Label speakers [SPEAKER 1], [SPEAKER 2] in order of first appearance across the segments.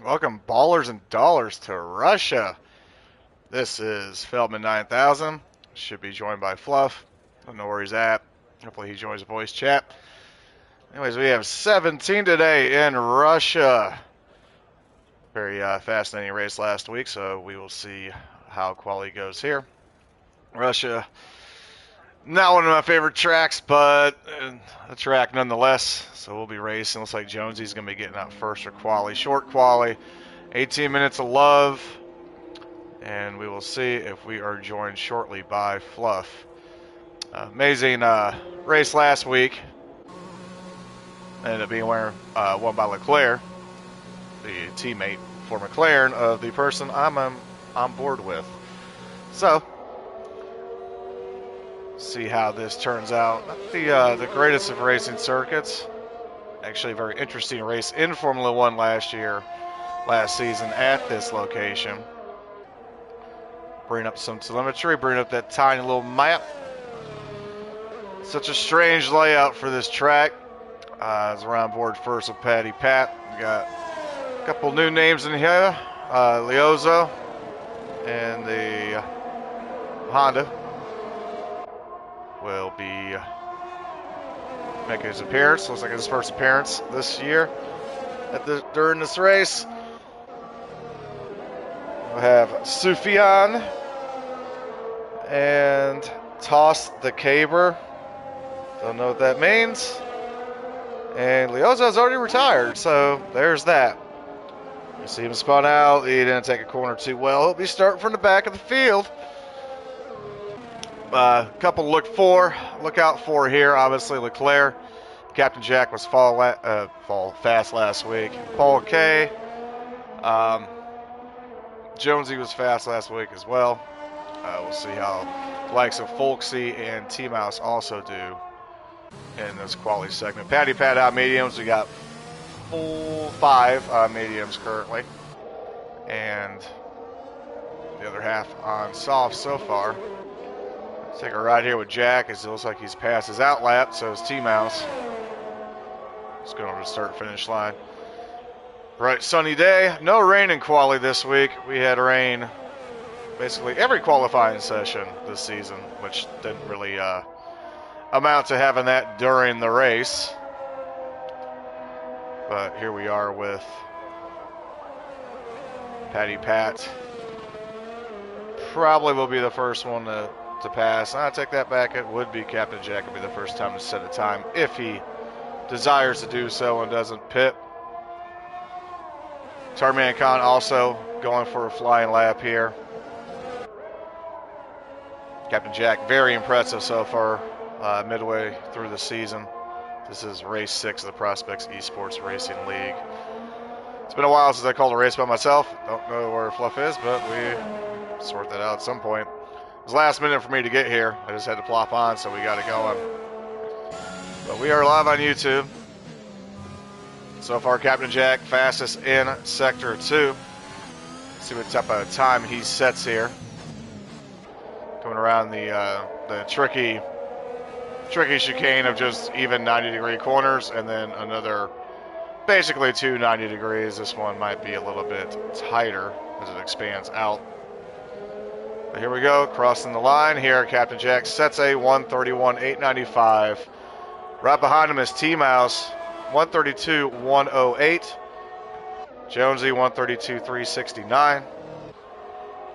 [SPEAKER 1] Welcome, ballers and dollars, to Russia. This is Feldman 9000. Should be joined by Fluff. Don't know where he's at. Hopefully he joins the voice chat. Anyways, we have 17 today in Russia. Very fascinating race last week, so we will see how quality goes here. Russia, not one of my favorite tracks, but a track nonetheless. So we'll be racing. Looks like Jonesy's going to be getting out first for quali. Short quali, 18 minutes of love. And we will see if we are joined shortly by Fluff. Amazing race last week. Ended up being won by Leclerc, the teammate for McLaren of the person I'm on board with. So, see how this turns out. Not the greatest of racing circuits. Actually, a very interesting race in Formula One last season at this location. Bring up some telemetry, bring up that tiny little map. Such a strange layout for this track. As we're on board first with Patty Pat. We got a couple new names in here. Leozo and the Honda will be making his appearance. Looks like his first appearance this year during this race. We'll have Sufyan and Toss the Caber. Don't know what that means. And Leozo's already retired, so there's that. You see him spun out. He didn't take a corner too well. He'll be starting from the back of the field. Couple to look out for here. Obviously, Leclerc. Captain Jack was fall fast last week. Paul K. Jonesy was fast last week as well. We'll see how the likes of Folksy and T-Mouse also do in this quality segment. Patty Pat out mediums. We got 5 mediums currently. And the other half on soft so far. Let's take a ride here with Jack as it looks like he's passed his out lap. So is T-Mouse. Let's go over to start finish line. Bright sunny day. No rain in quali this week. We had rain basically every qualifying session this season, which didn't really amount to having that during the race. But here we are with Patty Pat. Probably will be the first one to pass. I take that back. It would be Captain Jack. Would be the first time to set a time if he desires to do so and doesn't pit. Tarman Khan also going for a flying lap here. Captain Jack, very impressive so far midway through the season. This is race 6 of the Prospects Esports Racing League. It's been a while since I called a race by myself. Don't know where Fluff is, but we sort that out at some point. It was last minute for me to get here. I just had to plop on, so we got it going. But we are live on YouTube. So far, Captain Jack fastest in Sector 2. See what type of time he sets here. Coming around the tricky chicane of just even 90-degree corners, and then another, basically 2 90 degrees. This one might be a little bit tighter as it expands out. But here we go, crossing the line here. Captain Jack sets a 131.895. Right behind him is T-Mouse. 132.108. Jonesy 132.369.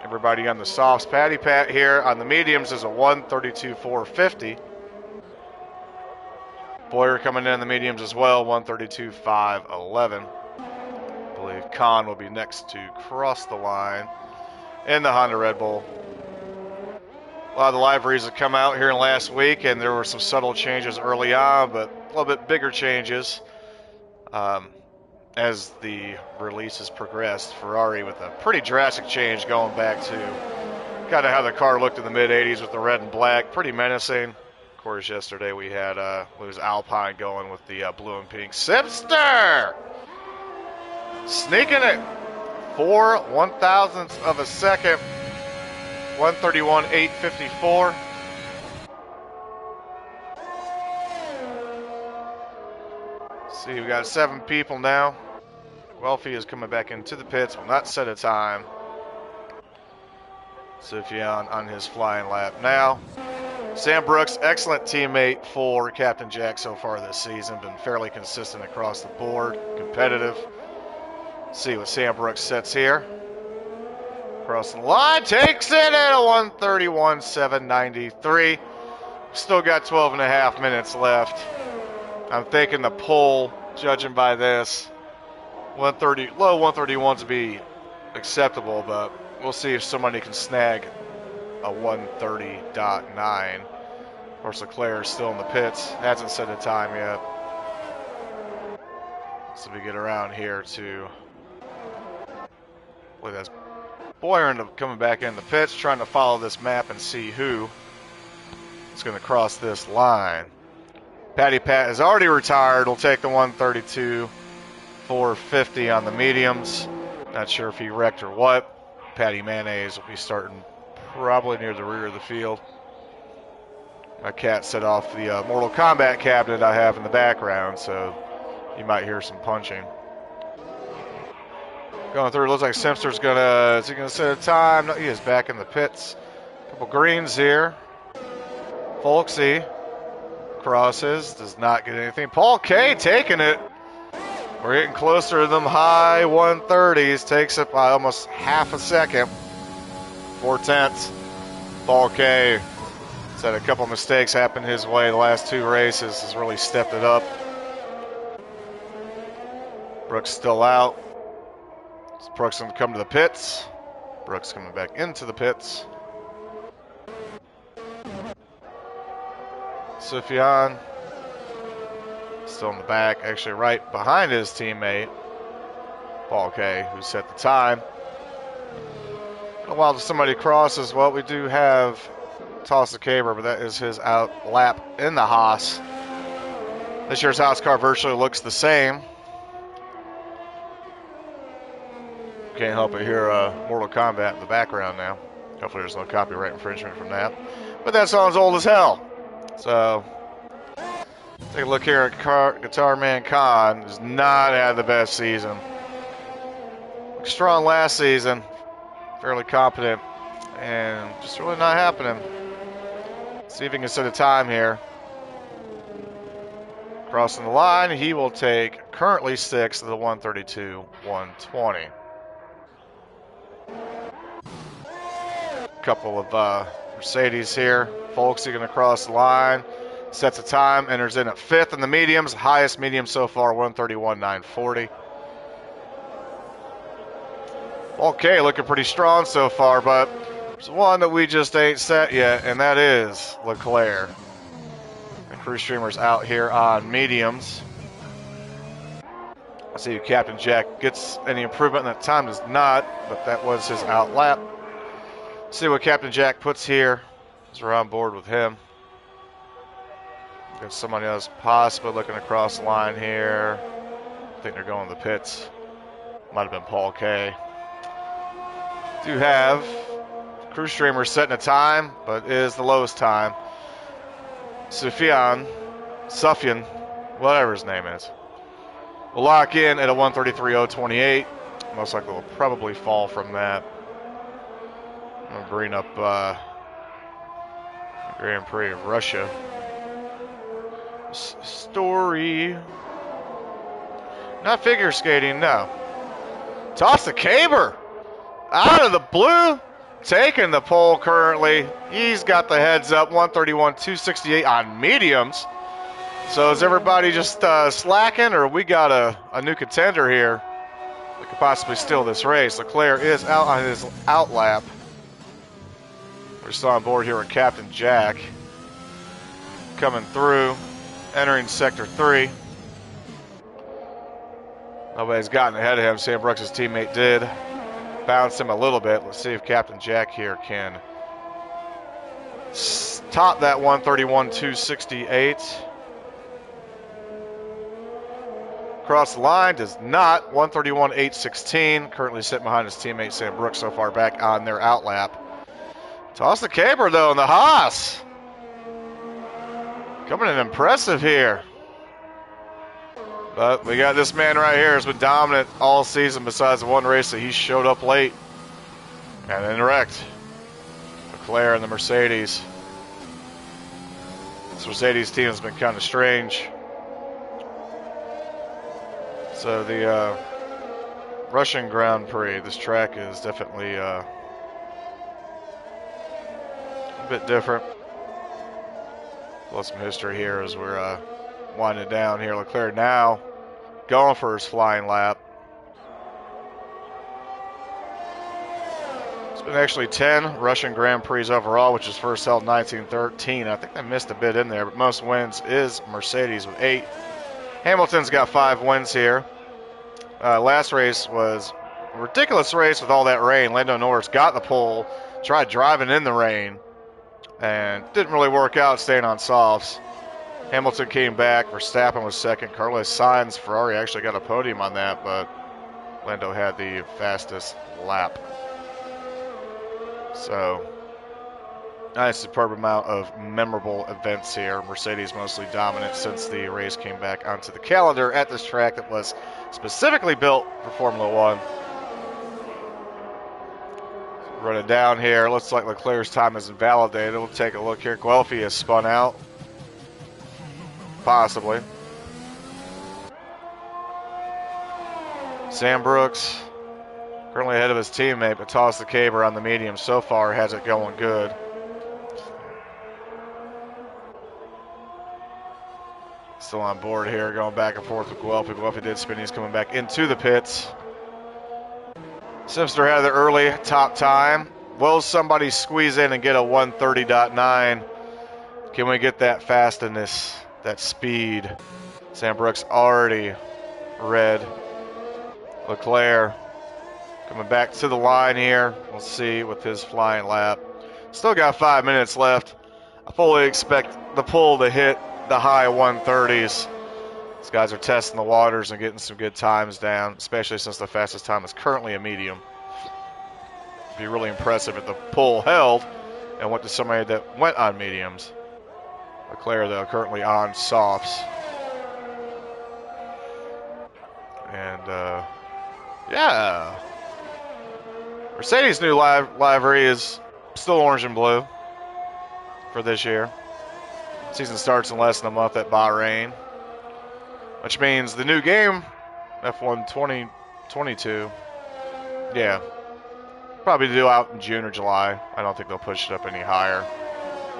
[SPEAKER 1] Everybody on the softs. Patty Pat here on the mediums is a 132.450. Boyer coming in on the mediums as well, 132.511. I believe Khan will be next to cross the line in the Honda Red Bull. A lot of the liveries have come out here in last week, and there were some subtle changes early on, but a little bit bigger changes as the releases progressed. Ferrari with a pretty drastic change going back to kind of how the car looked in the mid-'80s with the red and black. Pretty menacing. Of course, yesterday we had it was Alpine going with the blue and pink. Sipster! Sneaking it. 4/1000ths of a second. 131.854. See, we got 7 people now. Welfie is coming back into the pits, will not set a time. Sufjan on his flying lap now. Sam Brooks, excellent teammate for Captain Jack so far this season. Been fairly consistent across the board, competitive. See what Sam Brooks sets here. Crossing the line, takes it at a 131.793. Still got 12 and a half minutes left. I'm thinking the pole, judging by this, 130, low 131s would be acceptable, but we'll see if somebody can snag a 130.9. Of course, Leclerc is still in the pits. Hasn't set a time yet. So we get around here to, look at this. Boyer ended up coming back in the pits, trying to follow this map and see who is going to cross this line. Patty Pat is already retired. Will take the 132.450 on the mediums. Not sure if he wrecked or what. Patty Mayonnaise will be starting probably near the rear of the field. My cat set off the Mortal Kombat cabinet I have in the background, so you might hear some punching. Going through, it looks like Simpson's is he gonna set a time? No, he is back in the pits. Couple greens here. Folksy crosses, does not get anything. Paul K taking it. We're getting closer to them high 130s. Takes it by almost half a second. 4/10. Paul K has had a couple mistakes happen his way the last two races. Has really stepped it up. Brooks still out. Brooks going to come to the pits. Brooks coming back into the pits. Sufjan still in the back, actually right behind his teammate, Paul K, who set the time. A while till somebody crosses. Well, we do have Toss the Caber, but that is his out lap in the Haas. This year's Haas car virtually looks the same. Can't help but hear Mortal Kombat in the background now. Hopefully there's no copyright infringement from that. But that song's old as hell. So, take a look here at Guitar Man Khan. Has not had the best season. Strong last season. Fairly competent. And just really not happening. See if he can set a time here. Crossing the line, he will take currently 6th of the 132.120. Couple of Mercedes here. Folksy going to cross the line. Sets a time. Enters in at 5th in the mediums. Highest medium so far, 131.940. Okay, looking pretty strong so far, but there's one that we just ain't set yet, and that is Leclerc. The crew streamer's out here on mediums. Let's see if Captain Jack gets any improvement in that time. Does not, but that was his out lap. See what Captain Jack puts here as we're on board with him. Got somebody else possibly looking across the line here. I think they're going to the pits. Might have been Paul K. Do have crew streamer setting a time, but it is the lowest time. Sufjan, whatever his name is, will lock in at a 133.028. Most likely will probably fall from that. I'm going to bring up Grand Prix of Russia. Story. Not figure skating, no. Toss the Caber. Out of the blue. Taking the pole currently. He's got the heads up. 131.268 on mediums. So is everybody just slacking, or we got a new contender here that could possibly steal this race? Leclerc is out on his out lap. We're still on board here with Captain Jack. Coming through, entering Sector 3. Nobody's gotten ahead of him. Sam Brooks' teammate did. Bounced him a little bit. Let's see if Captain Jack here can top that 131.268. Cross the line, does not. 131.816. Currently sitting behind his teammate Sam Brooks so far back on their out lap. Toss the Caber though in the Haas. Coming in impressive here. But we got this man right here who's been dominant all season besides the one race that he showed up late and then wrecked. Leclerc and the Mercedes. This Mercedes team has been kind of strange. So the Russian Grand Prix, this track is definitely a bit different. Plus some history here as we're winding down here. Leclerc now going for his flying lap. It's been actually 10 Russian Grand Prix overall, which is first held in 1913. I think they missed a bit in there, but most wins is Mercedes with 8. Hamilton's got 5 wins here. Last race was a ridiculous race with all that rain. Lando Norris got the pole, tried driving in the rain, and didn't really work out staying on softs. Hamilton came back. Verstappen was second. Carlos Sainz, Ferrari actually got a podium on that, but Lando had the fastest lap. So, nice, superb amount of memorable events here. Mercedes mostly dominant since the race came back onto the calendar at this track that was specifically built for Formula One. Running down here, looks like Leclerc's time is invalidated. We'll take a look here. Guelphy has spun out. Possibly. Sam Brooks, currently ahead of his teammate, but tossed the caber on the medium. So far, has it going good. Still on board here, going back and forth with Guelphy. Guelphy did spin. He's coming back into the pits. Simpster had the early top time. Will somebody squeeze in and get a 1:30.9? Can we get that fastness, that speed? Sam Brooks already red. Leclerc coming back to the line here. We'll see with his flying lap. Still got 5 minutes left. I fully expect the pull to hit the high 130s. These guys are testing the waters and getting some good times down, especially since the fastest time is currently a medium. It'd be really impressive if the pull held and went to somebody that went on mediums. Leclerc, though, currently on softs. And, yeah. Mercedes' new livery is still orange and blue for this year. Season starts in less than a month at Bahrain, which means the new game, F1 2022, yeah, probably due out in June or July. I don't think they'll push it up any higher.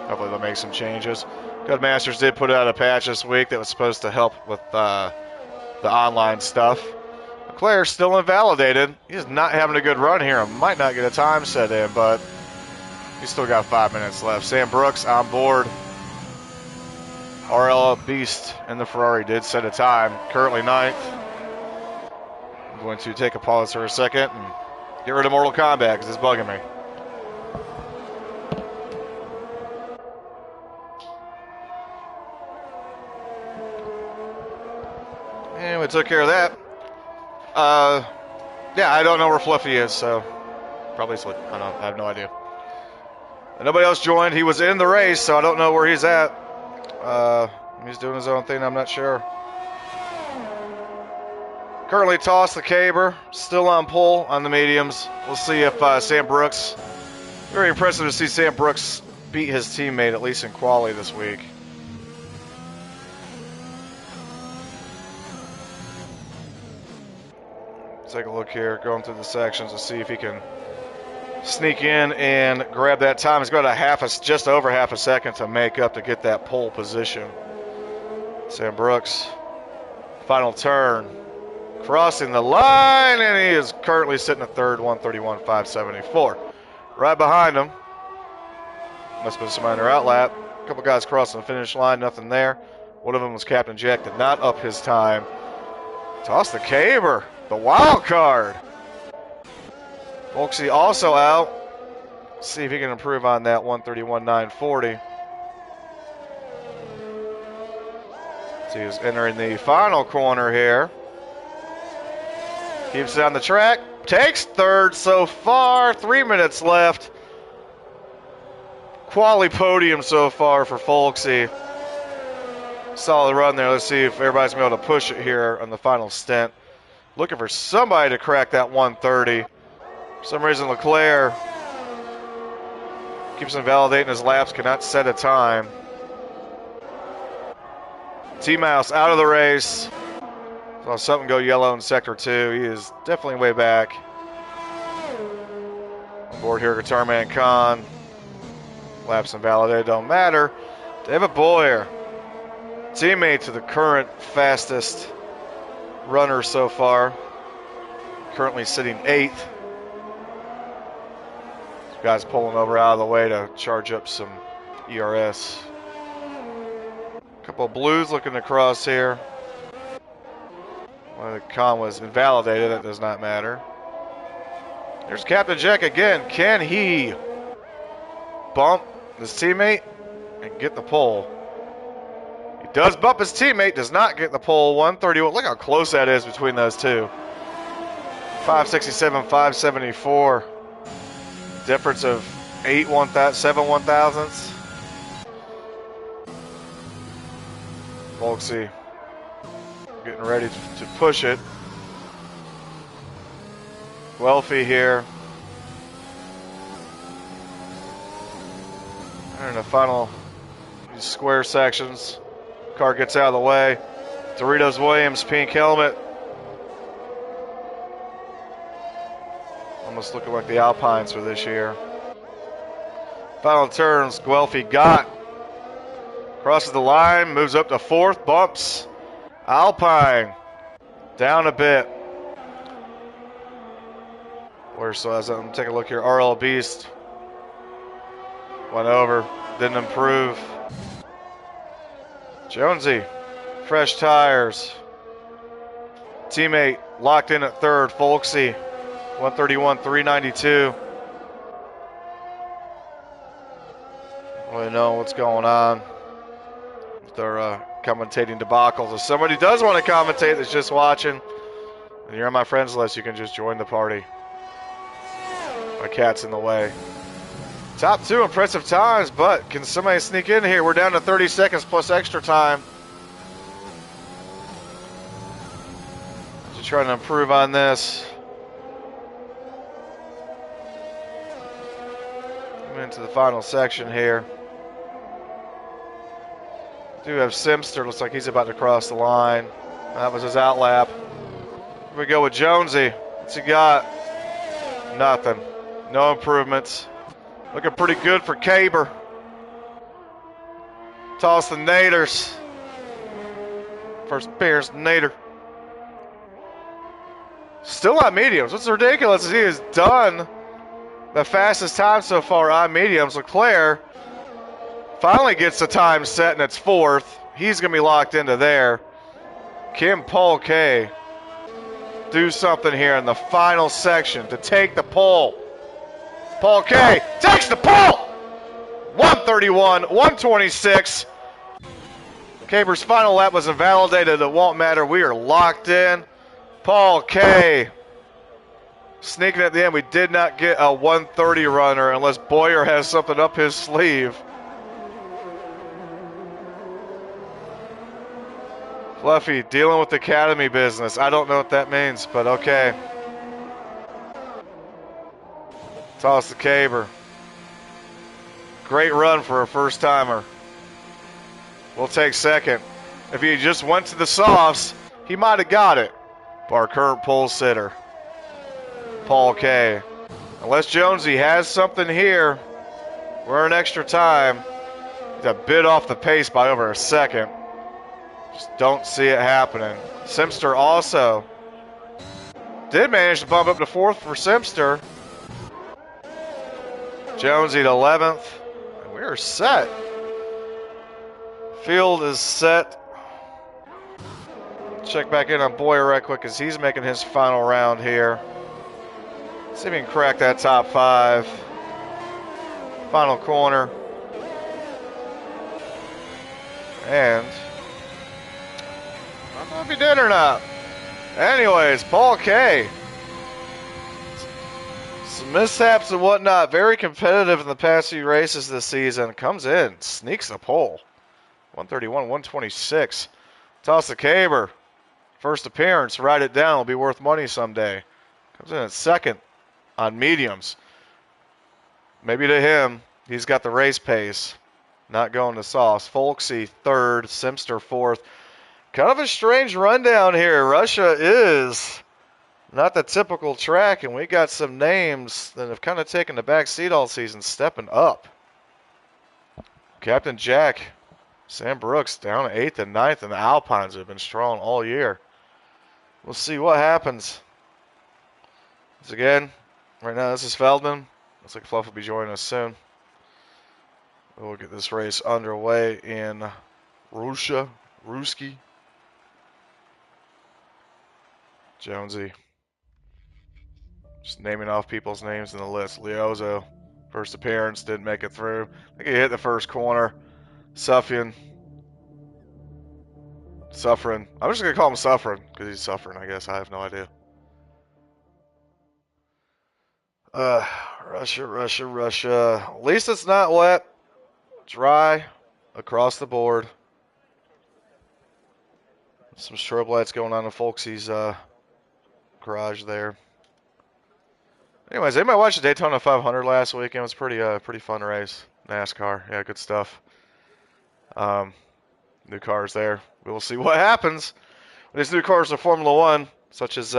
[SPEAKER 1] Hopefully they'll make some changes. Codemasters did put out a patch this week that was supposed to help with the online stuff. Leclerc still invalidated. He's not having a good run here. Might not get a time set in, but he's still got 5 minutes left. Sam Brooks on board. RL Beast and the Ferrari did set a time. Currently 9th. I'm going to take a pause for a second and get rid of Mortal Kombat because it's bugging me. And we took care of that. Yeah, I don't know where Fluffy is, so probably sleep. I have no idea. And nobody else joined. He was in the race, so I don't know where he's at. He's doing his own thing, I'm not sure. Currently tossed the caber, still on pole on the mediums. We'll see if Sam Brooks, very impressive to see Sam Brooks beat his teammate, at least in quali this week. Take a look here, going through the sections to see if he can sneak in and grab that time. He's got just over half a second to make up to get that pole position. Sam Brooks, final turn, crossing the line, and he is currently sitting at third, 131.574. Right behind him, must have been somebody in their outlap. A couple guys crossing the finish line, nothing there. One of them was Captain Jack, did not up his time. Toss the caber, the wild card. Folksy also out. See if he can improve on that 131.940. So he's entering the final corner here. Keeps it on the track. Takes third so far. 3 minutes left. Quali podium so far for Folksy. Solid run there. Let's see if everybody's going to be able to push it here on the final stint. Looking for somebody to crack that 130. For some reason, Leclerc keeps invalidating his laps, cannot set a time. T-Mouse out of the race. Saw something go yellow in Sector 2. He is definitely way back. On board here, Guitar Man Khan. Laps invalidated, don't matter. David Boyer, teammate to the current fastest runner so far. Currently sitting 8th. Guys pulling over out of the way to charge up some ERS. Couple of blues looking to cross here. Well, the con was invalidated. That does not matter. There's Captain Jack again. Can he bump his teammate and get the pole? He does bump his teammate. Does not get the pole. 131. Look how close that is between those two. 567, 574. Difference of 7 1,000ths. Volksy getting ready to push it. Guelphy here. And in the final square sections. Car gets out of the way. Doritos Williams, pink helmet. Almost looking like the Alpines for this year. Final turns, Guelphy got. Crosses the line, moves up to 4th, bumps. Alpine down a bit. So as I'm taking a look here, RL Beast went over, didn't improve. Jonesy, fresh tires. Teammate locked in at 3rd, Folksy, 131, 392. Really know what's going on with their commentating debacles. If somebody does want to commentate that's just watching, and you're on my friends list, you can just join the party. My cat's in the way. Top 2 impressive times, but can somebody sneak in here? We're down to 30 seconds plus extra time. Just trying to improve on this. I'm into the final section here. Do have Simster. Looks like he's about to cross the line. That was his outlap. Here we go with Jonesy. What's he got? Nothing. No improvements. Looking pretty good for Caber. Toss the Naders. First appearance, Nader. Still on mediums. What's ridiculous is he has done the fastest time so far on mediums. Leclerc finally gets the time set, and it's 4th. He's going to be locked into there. Can Paul K do something here in the final section to take the pole? Paul K takes the pole! 131, 126. Caber's final lap was invalidated. It won't matter. We are locked in. Paul K sneaking at the end. We did not get a 130 runner unless Boyer has something up his sleeve. Fluffy dealing with Academy business. I don't know what that means, but okay. Toss the Caber. Great run for a first timer. We'll take 2nd. If he just went to the softs, he might have got it. But our current pole sitter, Paul K. Unless Jonesy has something here, we're in extra time. He's a bit off the pace by over a second. Just don't see it happening. Simster also did manage to bump up to 4th for Simster. Jonesy to 11th. And we are set. Field is set. Check back in on Boyer right quick as he's making his final round here. See if he can crack that top 5. Final corner. And I don't know if he did or not. Anyways, Paul K. Some mishaps and whatnot. Very competitive in the past few races this season. Comes in, sneaks the pole. 131, 126. Toss the Caber. First appearance, write it down. It'll be worth money someday. Comes in at second on mediums. Maybe to him, he's got the race pace. Not going to sauce. Folksy third, Simster fourth. Kind of a strange rundown here. Russia is not the typical track, and we got some names that have kind of taken the back seat all season stepping up. Captain Jack, Sam Brooks down to 8th and 9th, and the Alpines have been strong all year. We'll see what happens. Once again, right now this is Feldman. Looks like Fluff will be joining us soon. We'll get this race underway in Russia. Ruski. Jonesy. Just naming off people's names in the list. Leozo, first appearance, didn't make it through. I think he hit the first corner. Suffian. Suffering. I'm just going to call him Suffering because he's suffering, I guess. I have no idea. Russia. At least it's not wet. Dry across the board. Some strobe lights going on in Folksy's garage there. Anyways, anybody watch the Daytona 500 last weekend? It was pretty fun race. NASCAR, yeah, good stuff. New cars there. We will see what happens when these new cars are Formula One, such as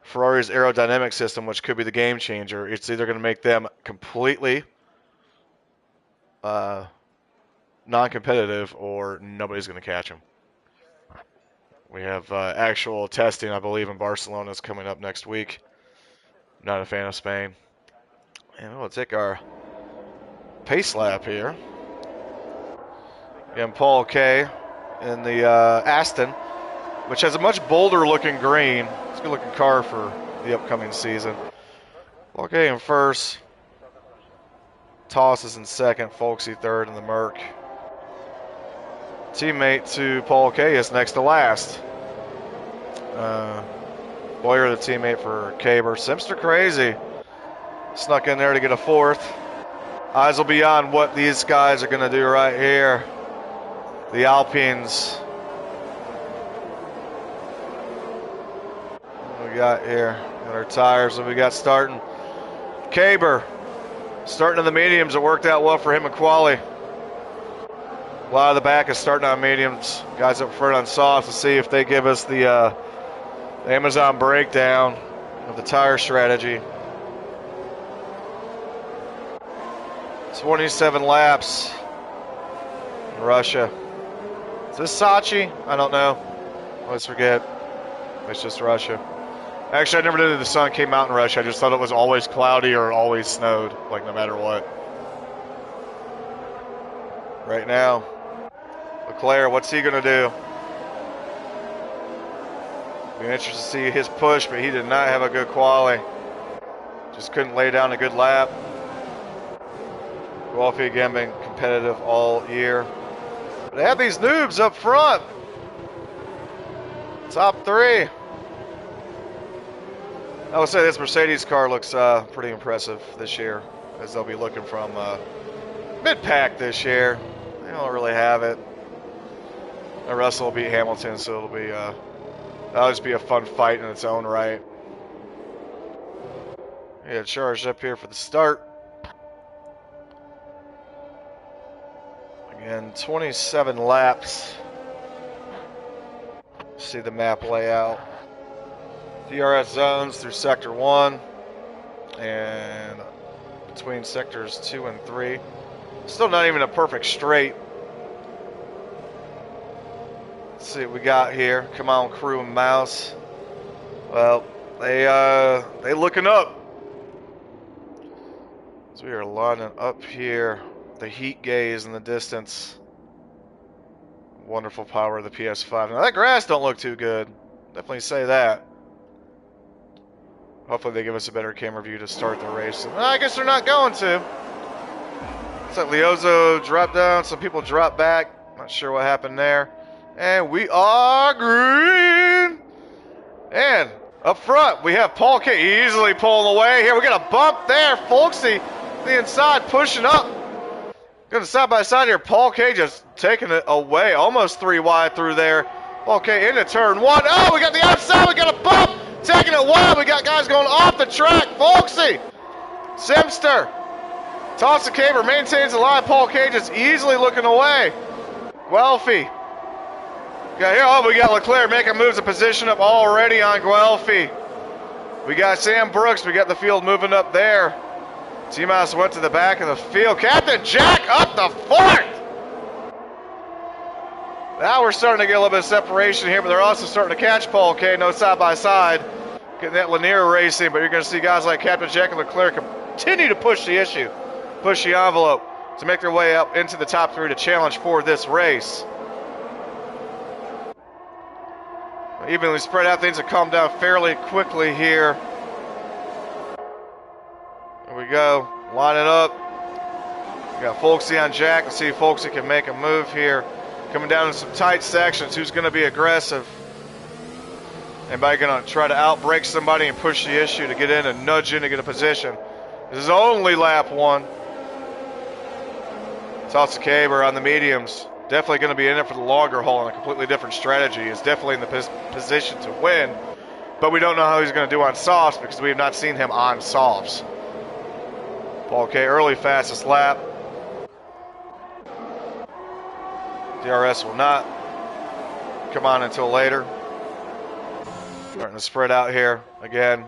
[SPEAKER 1] Ferrari's aerodynamic system, which could be the game changer. It's either going to make them completely non-competitive, or nobody's going to catch them. We have actual testing, I believe, in Barcelona is coming up next week. Not a fan of Spain. And we'll take our pace lap here. Again, Paul K in the Aston, which has a much bolder looking green. It's a good looking car for the upcoming season. Paul K in first. Toss is in second. Folksy third in the Merc. Teammate to Paul K is next to last. Boyer, the teammate for Caber. Simster crazy. Snuck in there to get a fourth. Eyes will be on what these guys are going to do right here. The Alpines. What we got here? Got our tires. What we got starting? Caber. Starting in the mediums. It worked out well for him in quali. A lot of the back is starting on mediums. Guys up front on softs to see if they give us the Amazon breakdown of the tire strategy. 27 laps in Russia. Is this Sochi? I don't know. Let's forget. It's just Russia. Actually, I never knew that the sun came out in Russia. I just thought it was always cloudy or always snowed, like no matter what. Right now, Leclerc, what's he going to do? Be interested to see his push, but he did not have a good quali. Just couldn't lay down a good lap. Guelphy again been competitive all year. But they have these noobs up front. Top three. I would say this Mercedes car looks pretty impressive this year, as they'll be looking from mid-pack this year. They don't really have it. And Russell will beat Hamilton, so it'll be that'll just be a fun fight in its own right. Yeah, charged up here for the start. Again, 27 laps. See the map layout. DRS zones through Sector 1 and between Sectors 2 and 3. Still not even a perfect straight. Let's see what we got here. Come on, Crew and Mouse. Well, they looking up. So we are lining up here. The heat gaze in the distance. Wonderful power of the PS5. Now that grass don't look too good. Definitely say that. Hopefully they give us a better camera view to start the race. I guess they're not going to. It's like Leozo dropped down. Some people dropped back. Not sure what happened there. And we are green. And up front, we have Paul K easily pulling away. Here, we got a bump there. Folksy, the inside, pushing up. Going side by side here. Paul K just taking it away. Almost 3 wide through there. Paul K into turn 1. Oh, we got the outside. We got a bump. Taking it wide. We got guys going off the track. Folksy. Simster. Toss the caber. Maintains the line. Paul K just easily looking away. Guelphy. Got here. Oh, we got Leclerc making moves to position up already on Guelphy. We got Sam Brooks. We got the field moving up there. T-Mouse went to the back of the field. Captain Jack up the fourth. Now we're starting to get a little bit of separation here, but they're also starting to catch Paul K. No side by side. Getting that linear racing, but you're going to see guys like Captain Jack and Leclerc continue to push the issue, push the envelope to make their way up into the top 3 to challenge for this race. Evenly spread out, things have calmed down fairly quickly here. There we go, line it up. We got Folksy on Jack. Let's see if Folksy can make a move here. Coming down in some tight sections. Who's going to be aggressive? Anybody going to try to outbrake somebody and push the issue to get in and nudge in to get a position? This is only lap 1. Toss the caber on the mediums. Definitely going to be in it for the longer haul and a completely different strategy. Is definitely in the position to win. But we don't know how he's going to do on softs because we have not seen him on softs. Paul K early fastest lap. DRS will not come on until later. Starting to spread out here again.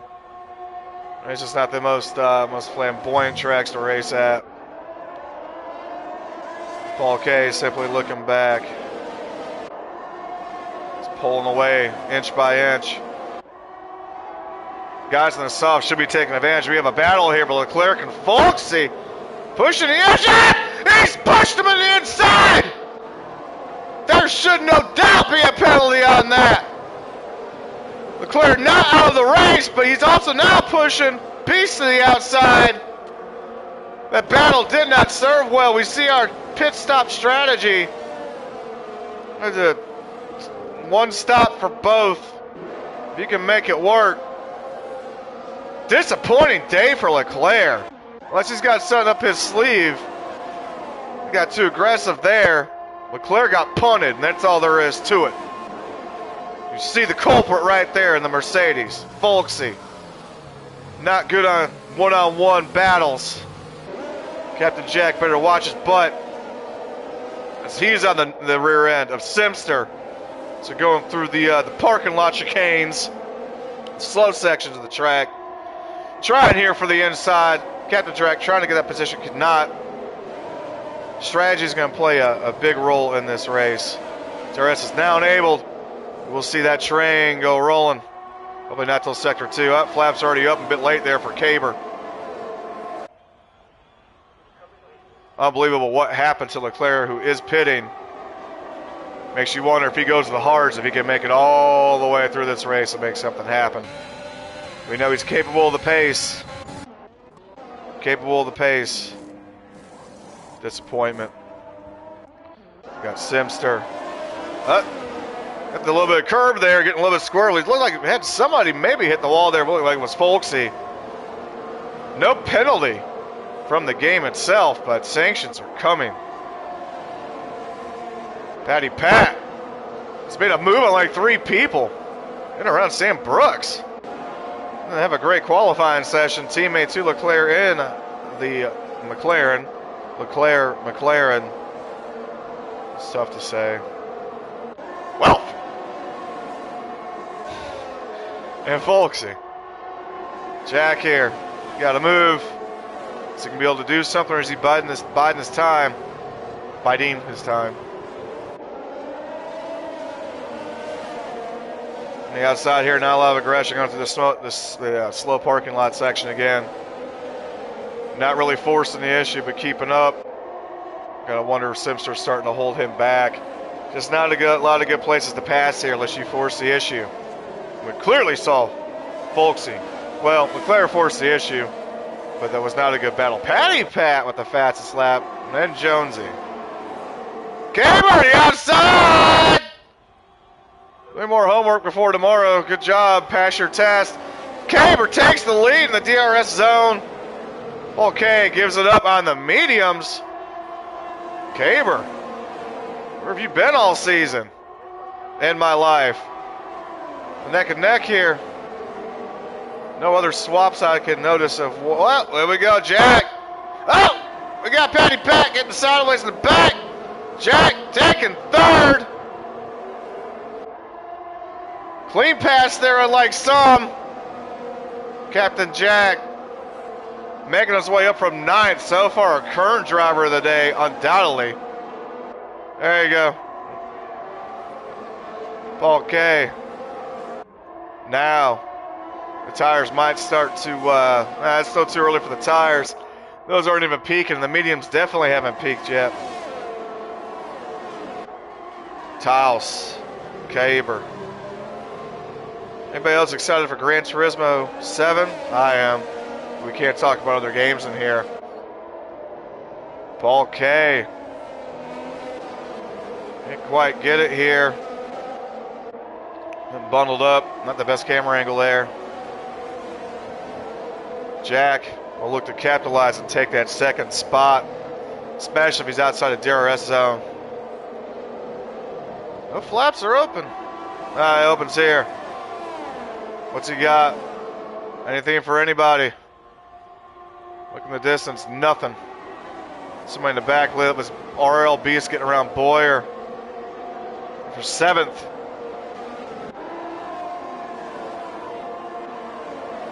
[SPEAKER 1] It's just not the most flamboyant tracks to race at. Paul K simply looking back. He's pulling away inch by inch. Guys in the soft should be taking advantage. We have a battle here, but Leclerc and Folksy pushing the inside. He's pushed him in the inside. There should no doubt be a penalty on that. Leclerc not out of the race, but he's also now pushing Peace to the outside. That battle did not serve well. We see our pit stop strategy. There's a one stop for both. If you can make it work. Disappointing day for Leclerc. Unless he's got something up his sleeve. He got too aggressive there. Leclerc got punted, and that's all there is to it. You see the culprit right there in the Mercedes. Folksy. Not good on one-on-one battles. Captain Jack better watch his butt, as he's on the rear end of Simster. So going through the parking lot chicanes, slow sections of the track. Trying here for the inside. Captain Jack trying to get that position, could not. Strategy is going to play a big role in this race. DRS is now enabled. We'll see that train go rolling. Probably not till sector 2. That flap's already up, a bit late there for Caber. Unbelievable what happened to Leclerc, who is pitting. Makes you wonder if he goes to the hards, if he can make it all the way through this race and make something happen. We know he's capable of the pace. Capable of the pace. Disappointment. Got Simster. Got the little bit of curb there, getting a little bit squirrely. It looked like it had somebody maybe hit the wall there. It looked like it was Folksy. No penalty from the game itself, but sanctions are coming. Patty Pat has made a move on like 3 people in around Sam Brooks. They have a great qualifying session. Teammate to Leclerc in the McLaren. McLaren. It's tough to say. Well. And Folksy. Jack here. Got to move. Is he going to be able to do something, or is he biding his time? Biding his time. On the outside here, not a lot of aggression going through the slow parking lot section again. Not really forcing the issue, but keeping up. Gotta wonder if Simster's starting to hold him back. Just not a lot of good places to pass here unless you force the issue. We clearly saw Folksy. Well, Leclerc forced the issue, but that was not a good battle. Patty Pat with the fastest lap, and then Jonesy. Caber, the outside! Way more homework before tomorrow. Good job. Pass your test. Caber takes the lead in the DRS zone. Okay, gives it up on the mediums. Caber, where have you been all season? In my life. Neck and neck here. No other swaps I can notice of. Well, there we go, Jack. Oh, we got Patty Pat getting sideways in the back. Jack taking third. Clean pass there, unlike some. Captain Jack making his way up from 9th. So far, a current driver of the day, undoubtedly. There you go. Paul K. Now, the tires might start to, it's still too early for the tires. Those aren't even peaking. The mediums definitely haven't peaked yet. Taos, Caber. Anybody else excited for Gran Turismo 7? I am. We can't talk about other games in here. Paul K. Can't quite get it here. Been bundled up. Not the best camera angle there. Jack will look to capitalize and take that second spot, especially if he's outside the DRS zone. No flaps are open. It opens here. What's he got? Anything for anybody? Look in the distance, nothing. Somebody in the back lip was RL Beast getting around Boyer for 7th.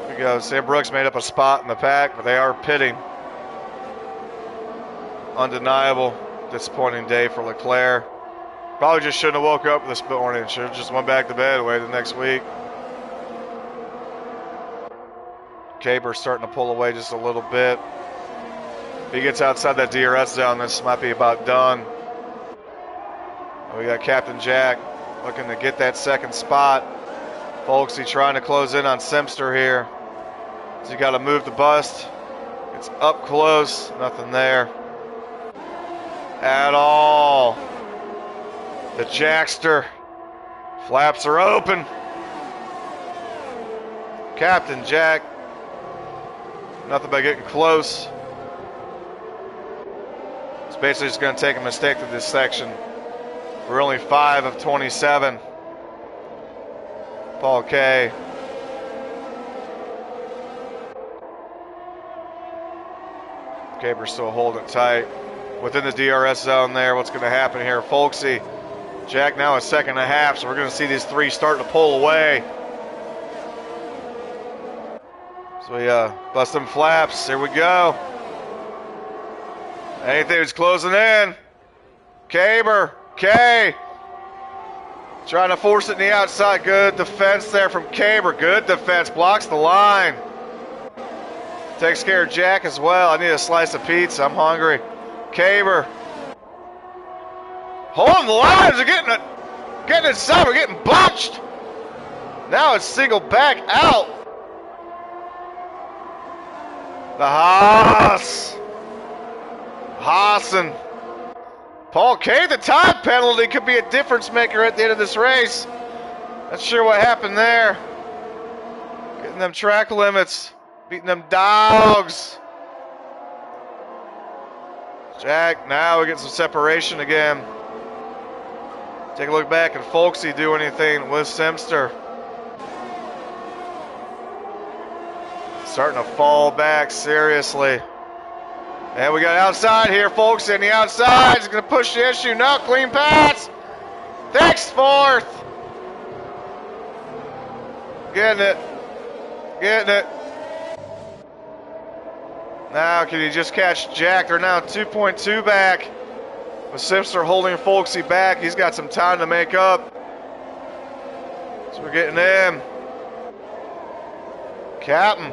[SPEAKER 1] Here we go. Sam Brooks made up a spot in the pack, but they are pitting. Undeniable. Disappointing day for Leclerc. Probably just shouldn't have woke up this morning. Should have just went back to bed, waited the next week. Caber starting to pull away just a little bit. If he gets outside that DRS zone, this might be about done. We got Captain Jack looking to get that second spot. Folksy trying to close in on Simster here. So you got to move the bust. It's up close. Nothing there at all. The Jackster. Flaps are open. Captain Jack. Nothing but getting close. It's basically just going to take a mistake through this section. We're only 5 of 27. Paul K. Caber's still holding it tight. Within the DRS zone there, what's going to happen here? Folksy. Jack now a second and a half, so we're going to see these three starting to pull away. So we bust them flaps. Here we go. Anything that's closing in. Caber. K. Trying to force it in the outside. Good defense there from Caber. Good defense. Blocks the line. Takes care of Jack as well. I need a slice of pizza. I'm hungry. Caber. Holding the lines. They're getting inside. We're getting bunched. Now it's singled back out. The Haas. Haasen. Paul K, the time penalty could be a difference maker at the end of this race. Not sure what happened there. Getting them track limits. Beating them dogs. Jack, now we get some separation again. Take a look back and Folksy do anything with Simster. Starting to fall back seriously. And we got outside here, folks. And the outside is going to push the issue. No, clean pass. Thanks, 4th. Getting it. Getting it. Now, can you just catch Jack? They're now 2.2 back. With Simster holding Folksy back. He's got some time to make up. So we're getting in. Captain.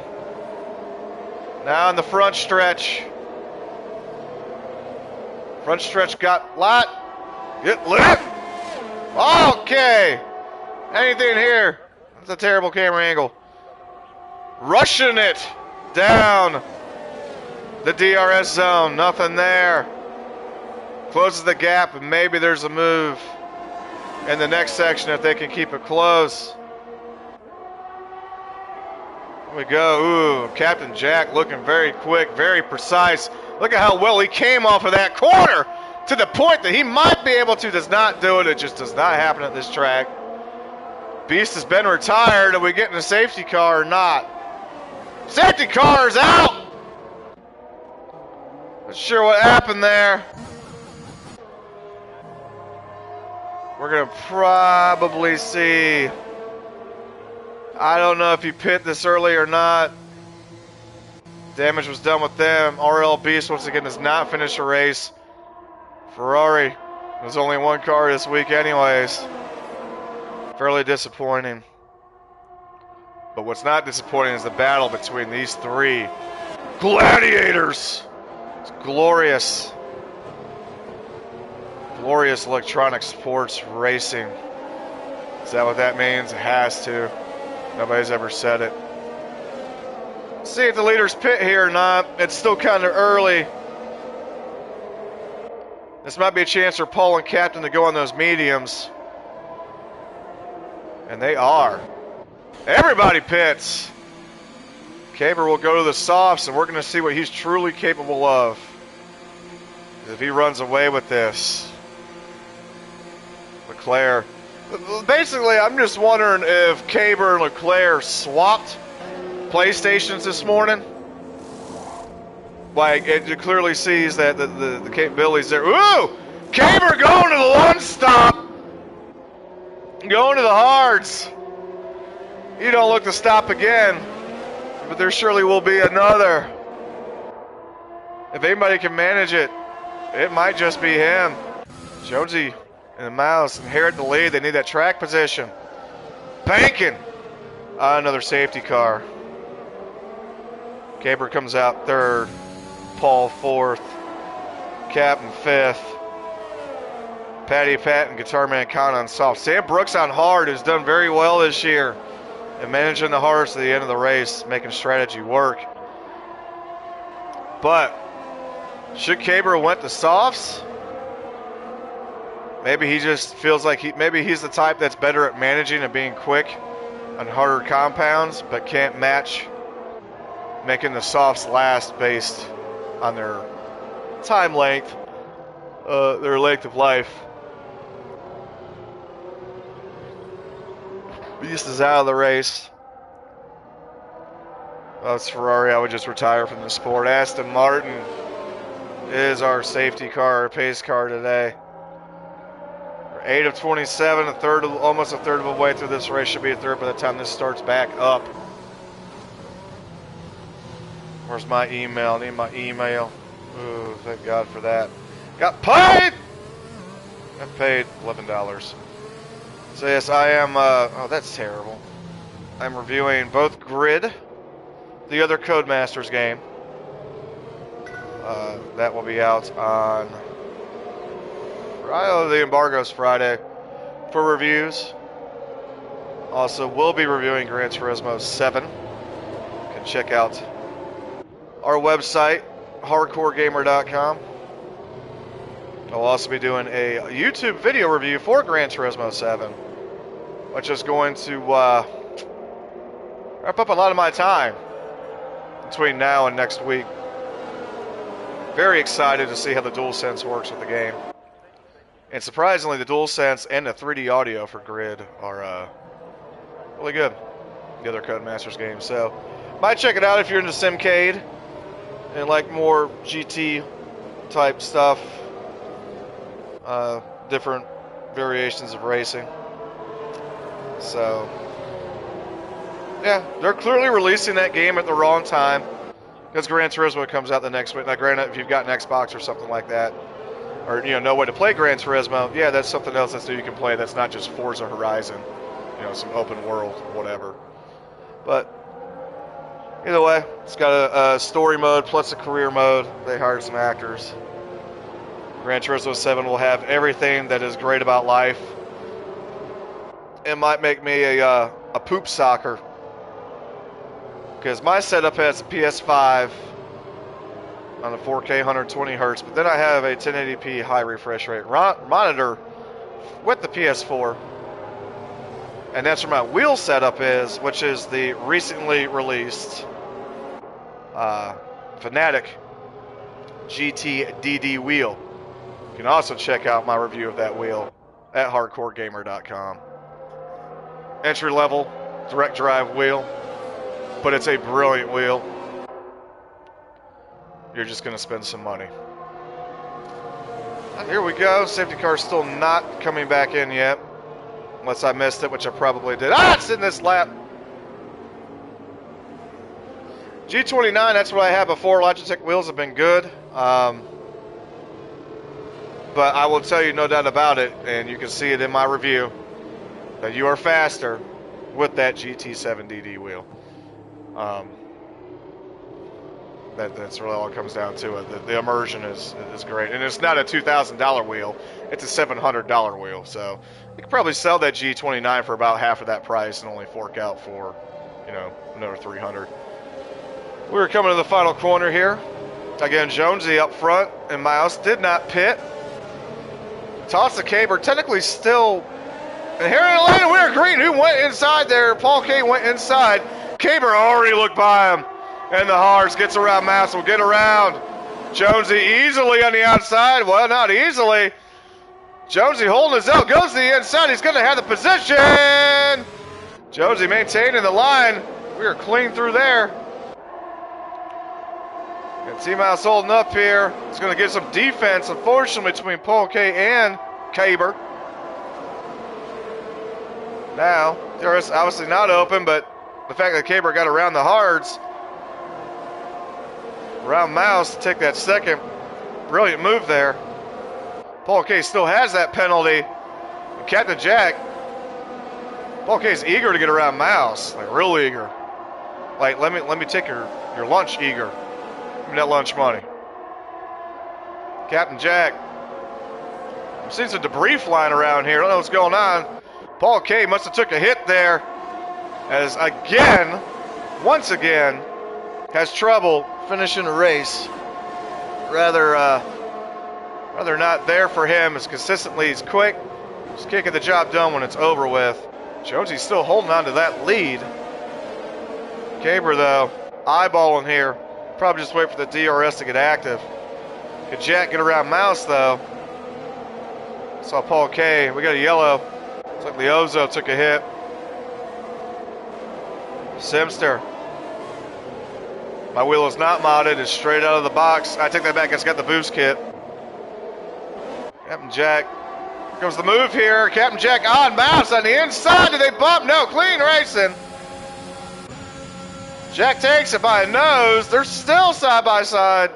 [SPEAKER 1] Now in the front stretch. Front stretch got lit. Get lit. Okay. Anything here? That's a terrible camera angle. Rushing it down the DRS zone. Nothing there. Closes the gap, and maybe there's a move in the next section if they can keep it close. Here we go. Ooh, Captain Jack looking very quick, very precise. Look at how well he came off of that corner. to the point that he might be able to, does not do it. It just does not happen at this track. Beast has been retired. Are we getting a safety car or not? Safety car is out! Not sure what happened there. We're going to probably see. I don't know if he pit this early or not. Damage was done with them. RL Beast, once again, does not finish a race. Ferrari, there's only one car this week anyways. Fairly disappointing. But what's not disappointing is the battle between these three gladiators. It's glorious. Glorious electronic sports racing. Is that what that means? It has to. Nobody's ever said it. See if the leaders pit here or not. It's still kind of early. This might be a chance for Paul and Captain to go on those mediums. And they are. Everybody pits. Caber will go to the softs, and we're going to see what he's truly capable of. If he runs away with this. Leclerc. Basically, I'm just wondering if Caber and Leclerc swapped PlayStations this morning. Like, it clearly sees that the capabilities there. Ooh! Caber going to the one stop! Going to the hards. You don't look to stop again. But there surely will be another. If anybody can manage it, it might just be him. Jonesy and the Mouse inherit the lead. They need that track position. Banking. Another safety car. Caber comes out third. Paul fourth. Captain fifth. Patty Pat and Guitar Man Con on soft. Sam Brooks on hard has done very well this year in managing the hards to the end of the race, making strategy work. But should Caber went to softs? Maybe he just feels like maybe he's the type that's better at managing and being quick on harder compounds, but can't match making the softs last based on their time length, their length of life. Beast is out of the race. Oh, it's Ferrari. I would just retire from the sport. Aston Martin is our safety car, our pace car today. We're 8 of 27, almost a third of the way through this race. Should be a third by the time this starts back up. Where's my email? I need my email. Ooh, thank God for that. Got paid! Got paid $11. So yes, I am, oh, that's terrible. I'm reviewing both Grid, the other Codemasters game. That will be out on the embargo's Friday for reviews. Also, we'll be reviewing Gran Turismo 7. You can check out our website, hardcoregamer.com. I'll also be doing a YouTube video review for Gran Turismo 7, which is going to wrap up a lot of my time between now and next week. Very excited to see how the DualSense works with the game. And surprisingly, the DualSense and the 3D audio for Grid are really good. The other Codemasters games. So, might check it out if you're into Simcade and like more GT type stuff. Different variations of racing. So, yeah, they're clearly releasing that game at the wrong time because Gran Turismo comes out the next week. Now, granted, if you've got an Xbox or something like that, or no way to play Gran Turismo, yeah, that's something else that you can play. That's not just Forza Horizon, some open world, whatever. But either way, it's got a story mode plus a career mode. They hired some actors. Gran Turismo 7 will have everything that is great about life. It might make me a poop soccer. Because my setup has a PS5 on a 4K 120 Hz, but then I have a 1080p high refresh rate monitor with the PS4. And that's where my wheel setup is, which is the recently released Fanatic GT DD wheel. can also check out my review of that wheel at hardcoregamer.com. Entry level, direct drive wheel, but it's a brilliant wheel. You're just going to spend some money. And here we go. Safety car still not coming back in yet. Unless I missed it, which I probably did. Ah, it's in this lap. G29, that's what I had before. Logitech wheels have been good. But I will tell you no doubt about it, and you can see it in my review, that you are faster with that GT7DD wheel. That's really all it comes down to it. The immersion is great. And it's not a $2,000 wheel. It's a $700 wheel. So you could probably sell that G29 for about half of that price and only fork out for, you know, another $300. We're coming to the final corner here. Again, Jonesy up front, and Mouse did not pit. Toss the Caber, technically still. And here in Atlanta, we are green. Who went inside there? Paul K went inside. Caber already looked by him. And the Hards gets around Mouse. Will get around. Jonesy easily on the outside. Well, not easily. Jonesy holding his out. Goes to the inside. He's going to have the position. Jonesy maintaining the line. We are clean through there. And T-Mouse holding up here. He's going to get some defense, unfortunately, between Paul K and Caber. Now, DRS obviously not open, but the fact that Caber got around the Hards, around Mouse to take that second, brilliant move there. Paul K still has that penalty. And Captain Jack, Paul K's eager to get around Mouse, like real eager. Like let me take your lunch eager. Give me that lunch money. Captain Jack, I'm seeing some debris flying around here. I don't know what's going on. Paul K must have took a hit there, as again, once again, has trouble finishing a race. Rather not there for him, as consistently he's quick. He's kicking the job done when it's over with. Jonesy's still holding on to that lead. Caber, though, eyeballing here. Probably just wait for the DRS to get active. Could Jack get around Mouse, though? Saw Paul K. We got a yellow. Looks like Leozo took a hit. Simster. My wheel is not modded. It's straight out of the box. I take that back. It's got the boost kit. Captain Jack. Here comes the move here. Captain Jack on Mouse on the inside. Did they bump? No. Clean racing. Jack takes it by a nose. They're still side by side.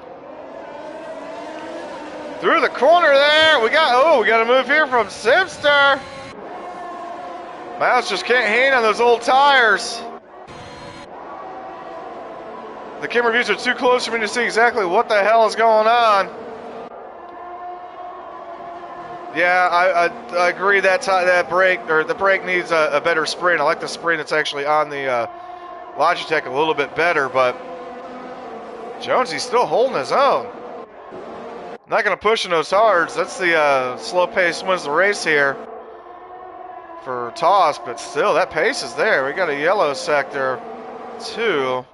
[SPEAKER 1] Through the corner there. We got a move here from Simster. Mouse just can't hang on those old tires. The camera views are too close for me to see exactly what the hell is going on. Yeah, I agree that brake, or the brake needs a better spring. I like the spring that's actually on the Logitech a little bit better, but Jonesy's still holding his own. Not going to push in those hards. That's the slow pace wins the race here for Toss, but still that pace is there. We got a yellow sector too.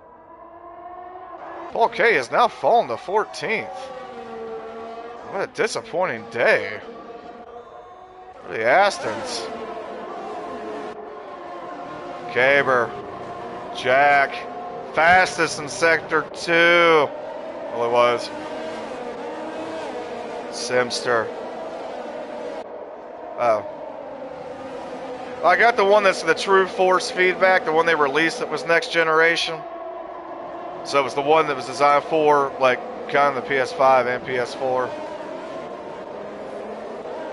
[SPEAKER 1] Paul K has now fallen to 14th. What a disappointing day for the Astons. Caber, Jack, fastest in sector 2. Well, it was. Simster. Oh. I got the one that's the true force feedback, the one they released that was next generation. So it was the one that was designed for, like, kind of the PS5 and PS4.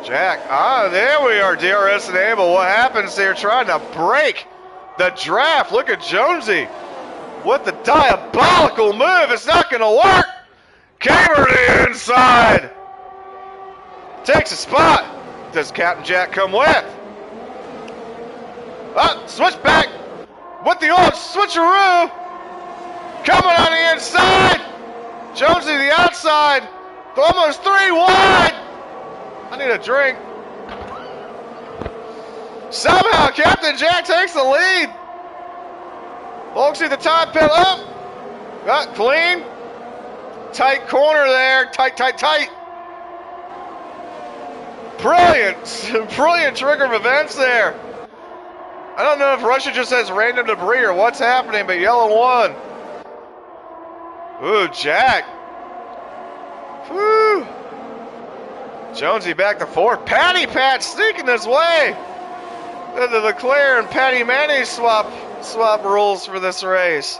[SPEAKER 1] Jack, there we are, DRS enabled. What happens there? Trying to break the draft. Look at Jonesy with the diabolical move. It's not going to work. Caber to the inside. Takes a spot. Does Captain Jack come with? Switch back with the old switcheroo. Coming on the inside. Jonesy to the outside. Almost 3 wide. I need a drink. Somehow Captain Jack takes the lead. Folks see the time pit up. Got clean. Tight corner there. Tight. Brilliant! Brilliant trigger of events there. I don't know if Russia just has random debris or what's happening, but yellow won. Ooh, Jack. Whew. Jonesy back to fourth. Patty Pat sneaking his way. The Leclerc and Patty Manning swap rules for this race.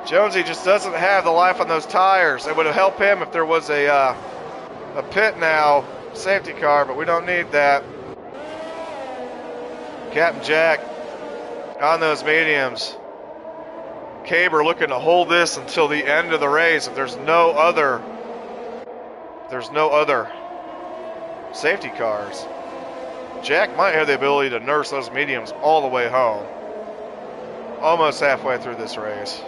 [SPEAKER 1] Jonesy just doesn't have the life on those tires. It would have helped him if there was a pit now safety car, but we don't need that. Captain Jack on those mediums. Caber looking to hold this until the end of the race. If there's no other safety cars, Jack might have the ability to nurse those mediums all the way home. Almost halfway through this race.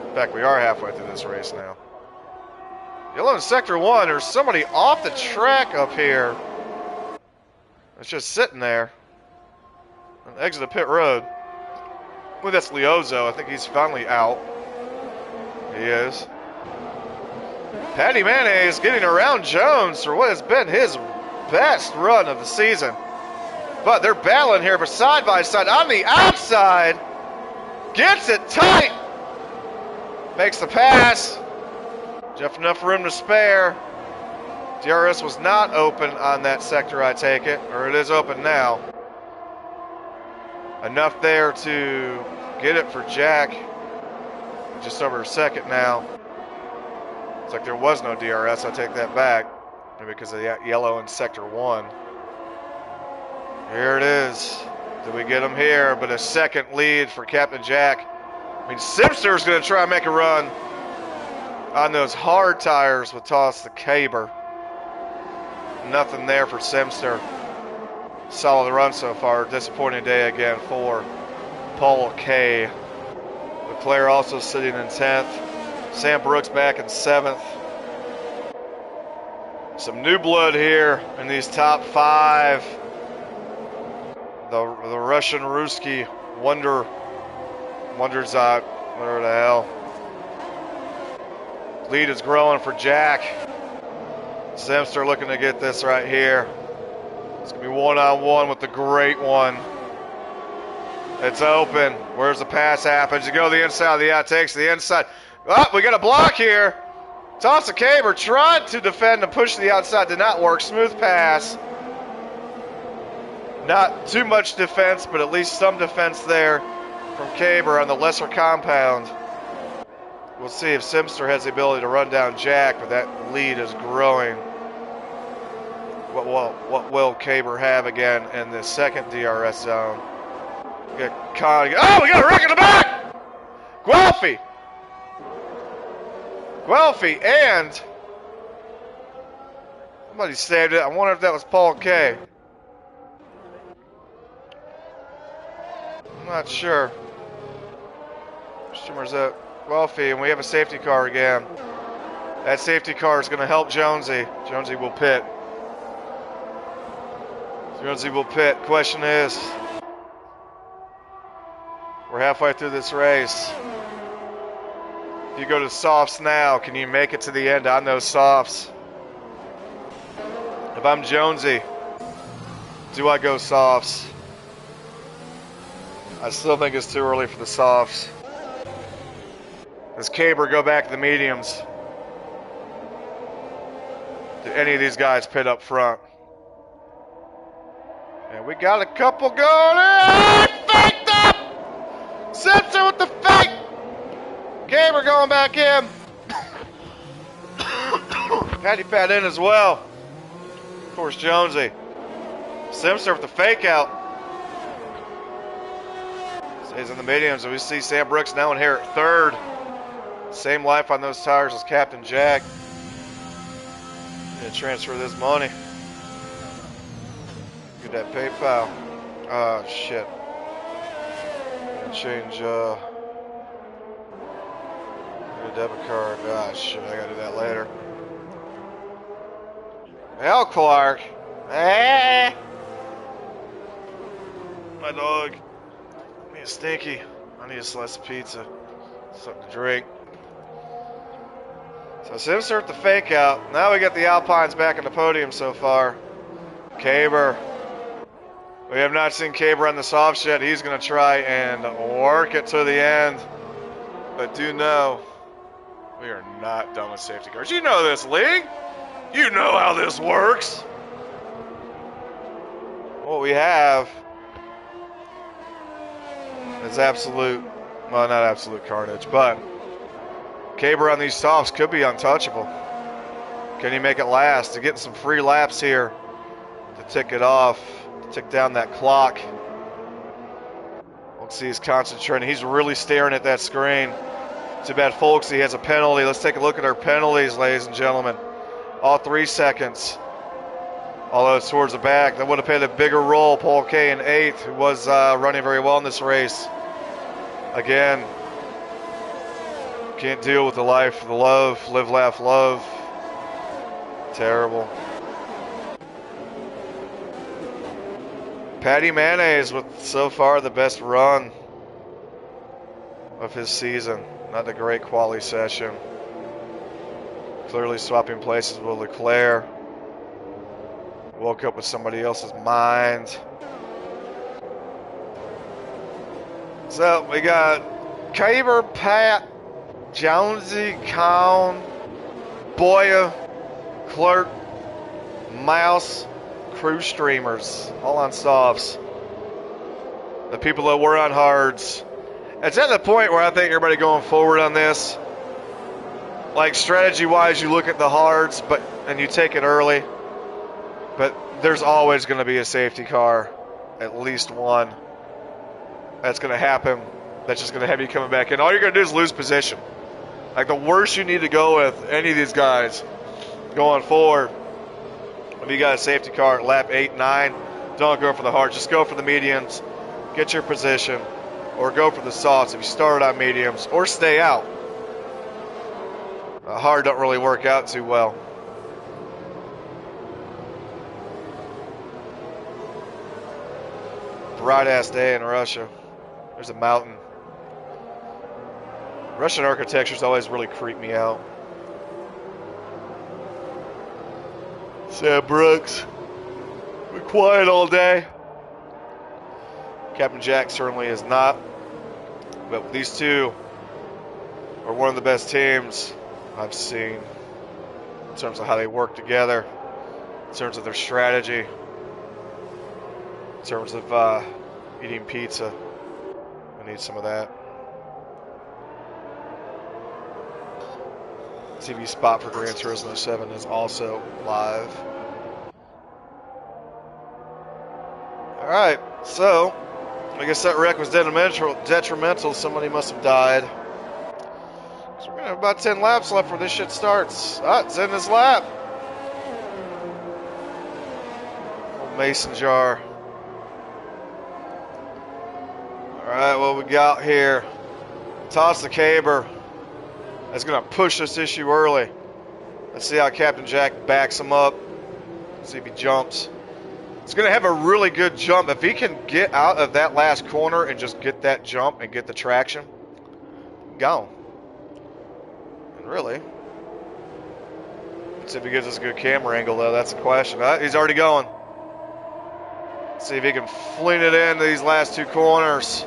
[SPEAKER 1] In fact, we are halfway through this race now. Yellow in sector 1, there's somebody off the track up here. It's just sitting there on the exit of pit road. Well, that's Leozo. I think he's finally out. He is. Patty Mayonnaise getting around Jones for what has been his best run of the season. But they're battling here, but side by side on the outside. Gets it tight. Makes the pass. Just enough room to spare. DRS was not open on that sector, I take it. Or it is open now. Enough there to get it for Jack. Just over a second now. It's like there was no DRS. I take that back. Maybe because of the yellow in sector 1. Here it is. Did we get him here? But a second lead for Captain Jack. I mean, Simpson's going to try and make a run on those hard tires with Toss the Caber. Nothing there for Simster. Solid run so far. Disappointing day again for Paul K. Leclerc also sitting in 10th. Sam Brooks back in 7th. Some new blood here in these top 5. The Russian Ruski Wonderzot, whatever the hell. Lead is growing for Jack. Simster looking to get this right here. It's going to be one-on-one with the great one. It's open. Where's the pass happens? You go to the inside of the outtakes to the inside. Oh, we got a block here. Toss the Caber tried to defend and push to the outside. Did not work. Smooth pass. Not too much defense, but at least some defense there from Caber on the lesser compound. We'll see if Simster has the ability to run down Jack, but that lead is growing. What will Caber have again in the second DRS zone? Oh, we got a wreck in the back! Guelphy and somebody saved it. I wonder if that was Paul K. I'm not sure. Where's that? Guelphy, and we have a safety car again. That safety car is going to help Jonesy. Jonesy will pit. Question is, we're halfway through this race. If you go to softs now, can you make it to the end on those softs? If I'm Jonesy, do I go softs? I still think it's too early for the softs. Does Caber go back to the mediums? Do any of these guys pit up front? And we got a couple going in. Faked up! Simpson with the fake! Caber going back in. Patty Pat in as well. Of course, Jonesy. Simpson with the fake out. Stays in the mediums, and we see Sam Brooks now in here at 3rd. Same life on those tires as Captain Jack. Gonna transfer this money. Get that PayPal. Oh, shit. Gonna change, get a debit card. Ah, shit, I gotta do that later. Al Clark. Eh. My dog. I need a stinky. I need a slice of pizza. Something to drink. So Simster with the fake out. Now we got the Alpines back in the podium so far. Caber. We have not seen Caber on the softs yet. He's going to try and work it to the end. But do know, we are not done with safety cars. You know this, league. You know how this works. What we have is absolute, well, not absolute carnage, but Caber on these softs could be untouchable. Can he make it last? To get some free laps here to tick it off, to tick down that clock. Let's see, he's concentrating. He's really staring at that screen. Too bad, folks, he has a penalty. Let's take a look at our penalties, ladies and gentlemen. All 3 seconds. Although it's towards the back, that would have played a bigger role. Paul K in 8th, who was running very well in this race. Again, can't deal with the life, the love, live, laugh, love. Terrible. Patty Mayonnaise with so far the best run of his season. Not a great quali session. Clearly swapping places with Leclerc. Woke up with somebody else's mind. So we got Caber, Pat, Jonesy, Cown, Boya, Clerk, Mouse, crew streamers, all on softs. The people that were on hards. It's at the point where I think everybody going forward on this, like strategy-wise, you look at the hards, and you take it early. But there's always going to be a safety car, at least one. That's going to happen. That's just going to have you coming back in. All you're going to do is lose position. Like the worst you need to go with any of these guys going forward. If you got a safety car at lap 8, 9, don't go for the hard. Just go for the mediums. Get your position. Or go for the softs if you started on mediums. Or stay out. Hard don't really work out too well. Bright ass day in Russia. There's a mountain. Russian architecture's always really creeped me out. Sam Brooks. We're quiet all day. Captain Jack certainly is not. But these two are one of the best teams I've seen in terms of how they work together, in terms of their strategy, in terms of eating pizza. I need some of that. TV spot for Gran Turismo 7 is also live. Alright, so I guess that wreck was detrimental. Somebody must have died. So we're going to have about 10 laps left before this shit starts. Ah, it's in this lap. Old mason jar. Alright, what we got here? Toss the Caber. That's going to push this issue early. Let's see how Captain Jack backs him up. See if he jumps. It's going to have a really good jump. If he can get out of that last corner and just get that jump and get the traction, gone. And really, let's see if he gives us a good camera angle, though. That's the question. He's already going. Let's see if he can fling it into these last two corners.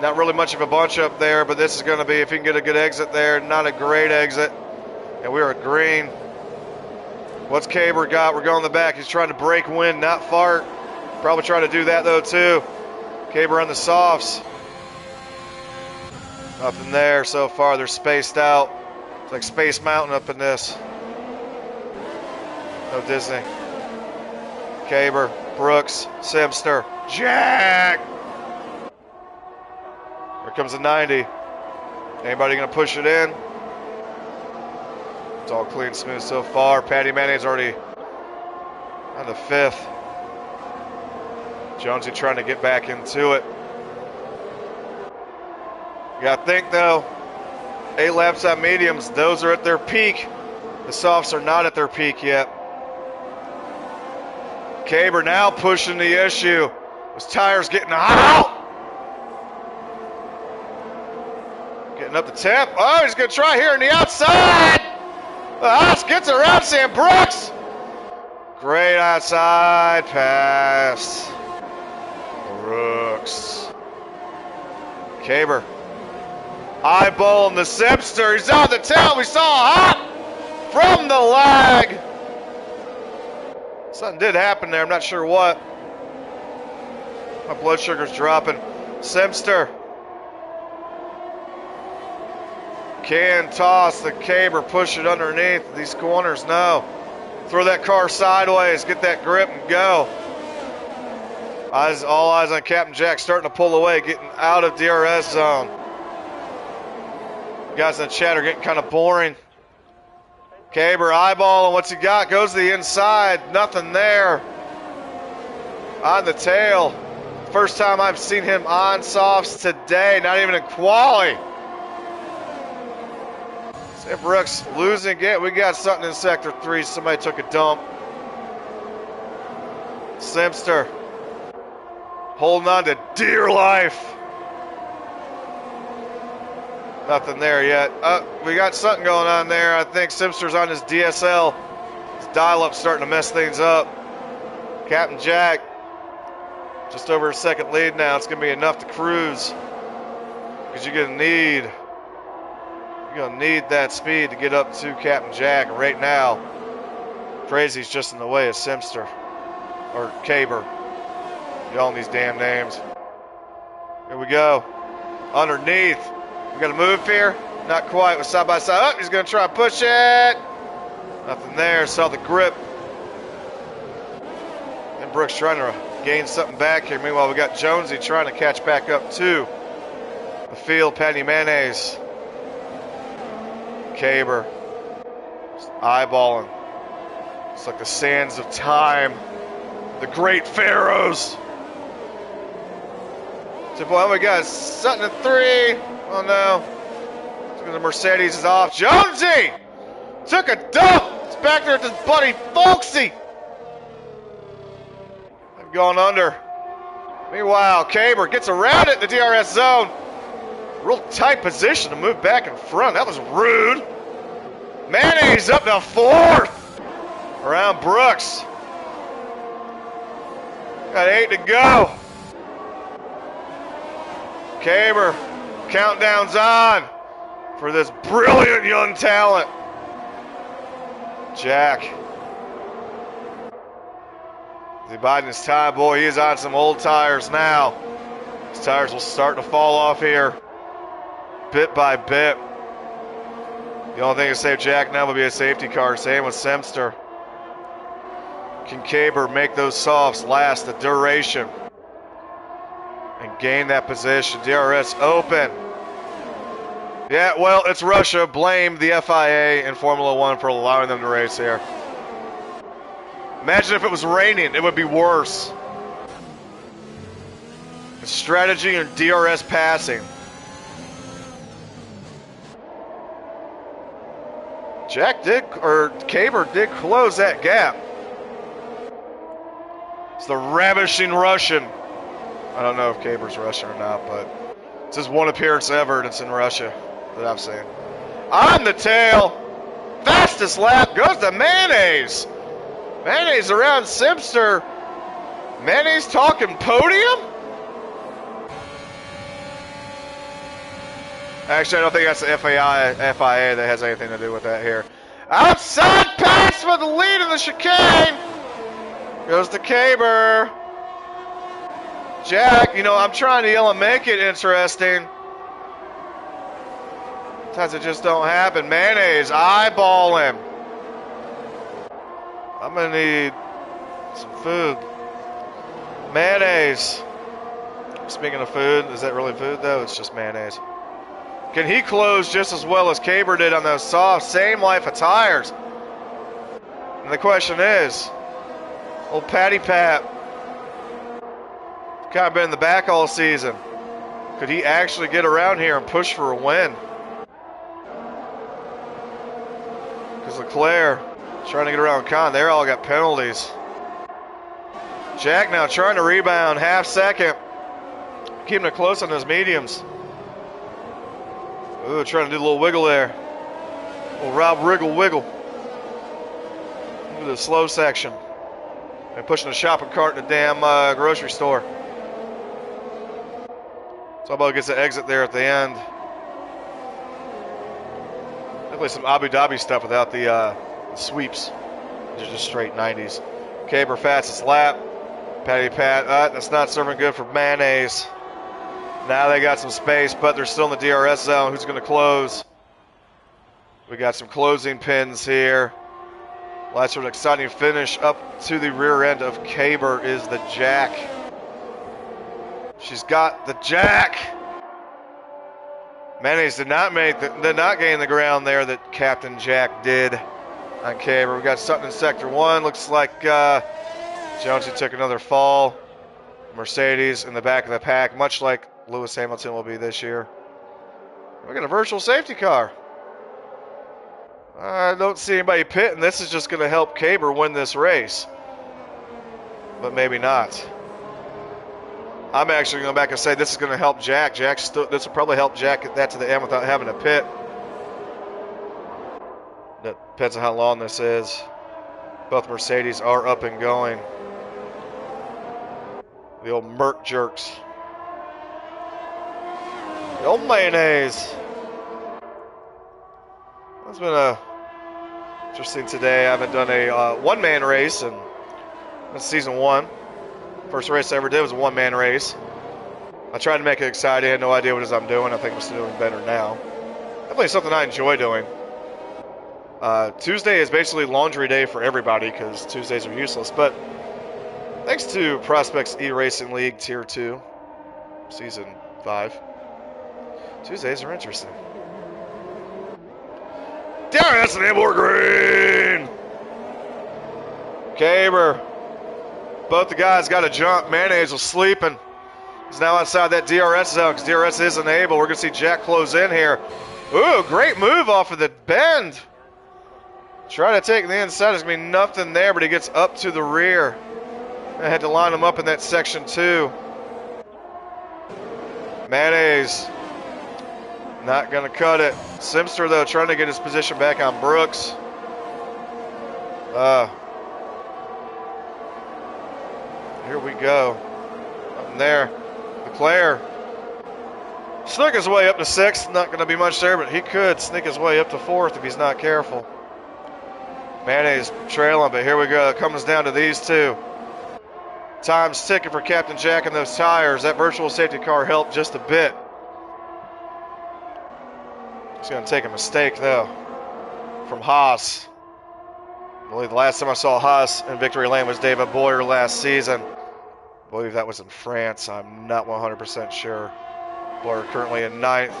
[SPEAKER 1] Not really much of a bunch up there, but this is going to be, if he can get a good exit there, not a great exit. And we are at green. What's Caber got? We're going in the back. He's trying to break wind, not fart. Probably trying to do that, though, too. Caber on the softs. Nothing there so far. They're spaced out. It's like Space Mountain up in this. No Disney. Caber, Brooks, Simster, Jack! Here comes a 90. Anybody going to push it in? It's all clean, smooth so far. Patty Mayonnaise already on the 5th. Jonesy trying to get back into it. You got to think, though, 8 laps on mediums. Those are at their peak. The softs are not at their peak yet. Caber now pushing the issue. His tires getting hot. Getting up the temp. Oh, he's going to try here on the outside. The Haas gets around Sam Brooks. Great outside pass. Brooks. Caber. Eyeballing the Simpster. He's on the tail. We saw a hop from the lag. Something did happen there. I'm not sure what. My blood sugar's dropping. Simpster. Can toss the Caber. Push it underneath these corners. No. Throw that car sideways. Get that grip and go. All eyes on Captain Jack, starting to pull away, getting out of DRS zone. Guys in the chat are getting kind of boring. Caber eyeballing what's he got, goes to the inside, nothing there. On the tail. First time I've seen him on softs today, not even in quali. Sam Brooks losing it. We got something in sector 3. Somebody took a dump. Simpster holding on to dear life. Nothing there yet. We got something going on there. I think Simpster's on his DSL. His dial-up's starting to mess things up. Captain Jack, just over a second lead now. It's going to be enough to cruise. Because you're going to need that speed to get up to Captain Jack. Right now, Crazy's just in the way of Simpster. Or Caber. Y'all these damn names. Here we go. Underneath. We got to move here. Not quite. With side by side. Oh, he's going to try to push it. Nothing there. Saw the grip. And Brooks trying to gain something back here. Meanwhile, we got Jonesy trying to catch back up to the field. Patty Mayonnaise. Caber. Just eyeballing. It's like the sands of time. The great pharaohs. Well, we got Sutton at 3. Oh no. The Mercedes is off. Jonesy took a dump. It's back there at this buddy Folksy. They've gone under. Meanwhile, Caber gets around it in the DRS zone. Real tight position to move back in front. That was rude. Mayonnaise up to 4th. Around Brooks. Got 8 to go. Caber, countdown's on for this brilliant young talent. Jack. Is he biding his time? Boy, he is on some old tires now. His tires will start to fall off here bit by bit. The only thing to save Jack now will be a safety car. Same with Simpster. Can Caber make those softs last the duration and gain that position? DRS open. Yeah, well, it's Russia. Blame the FIA and Formula One for allowing them to race here. Imagine if it was raining, it would be worse. Strategy and DRS passing. Caber did close that gap. It's the ravishing Russian. I don't know if Caber's Russian or not, but it's his one appearance ever, and it's in Russia that I've seen. On the tail, fastest lap goes to Mayonnaise. Mayonnaise around Simpster. Mayonnaise talking podium? Actually, I don't think that's the FIA that has anything to do with that here. Outside pass for the lead in the chicane. Goes to Caber. Jack, I'm trying to yell and make it interesting. Sometimes it just don't happen. Mayonnaise, eyeball him. I'm going to need some food. Mayonnaise. Speaking of food, is that really food, though? It's just mayonnaise. Can he close just as well as Caber did on those soft, same life of tires? And the question is, old Patty Pat, kind of been in the back all season. Could he actually get around here and push for a win? Because Leclerc trying to get around Khan. They all got penalties. Jack now trying to rebound, half second. Keeping it close on those mediums. Ooh, trying to do a little wiggle there. A little Rob Riggle wiggle. Into the slow section. And pushing a shopping cart in a damn grocery store. Somebody gets the exit there at the end. Definitely some Abu Dhabi stuff without the sweeps. These are just straight 90s. Caber fastest lap. Patty Pat. That's not serving good for mayonnaise. Now they got some space, but they're still in the DRS zone. Who's going to close? We got some closing pins here. Last for an exciting finish up to the rear end of Caber is the Jack. She's got the Jack. Mayonnaise did not gain the ground there that Captain Jack did on Caber. We got something in sector 1. Looks like Jonesy took another fall. Mercedes in the back of the pack, much like Lewis Hamilton will be this year. We got a virtual safety car. I don't see anybody pitting. This is just going to help Caber win this race. But maybe not. I'm actually going to go back and say this is going to help Jack. This will probably help Jack get that to the end without having to pit. That depends on how long this is. Both Mercedes are up and going. The old Merc jerks. The old mayonnaise. It's been interesting today. I haven't done a one-man race in season 1. First race I ever did was a one-man race. I tried to make it exciting. I had no idea what it is I'm doing. I think I'm still doing better now. Definitely something I enjoy doing. Tuesday is basically laundry day for everybody because Tuesdays are useless. But thanks to Prospects eRacing League Tier 2, Season 5, Tuesdays are interesting. That's an Amber Green! Caber. Both the guys got to jump. Mayonnaise was sleeping. He's now outside that DRS zone because DRS is enabled. We're going to see Jack close in here. Ooh, great move off of the bend. Try to take the inside. There's going to be nothing there, but he gets up to the rear. I had to line him up in that section 2. Mayonnaise. Not going to cut it. Simster, though, trying to get his position back on Brooks. Here we go. Up there. Leclerc. Snuck his way up to 6th. Not going to be much there, but he could sneak his way up to 4th if he's not careful. Mayonnaise trailing, but here we go. It comes down to these two. Time's ticking for Captain Jack and those tires. That virtual safety car helped just a bit. He's going to take a mistake, though, from Haas. I believe the last time I saw Haas in victory lane was David Boyer last season. I believe that was in France. I'm not 100% sure. Boyer currently in 9th.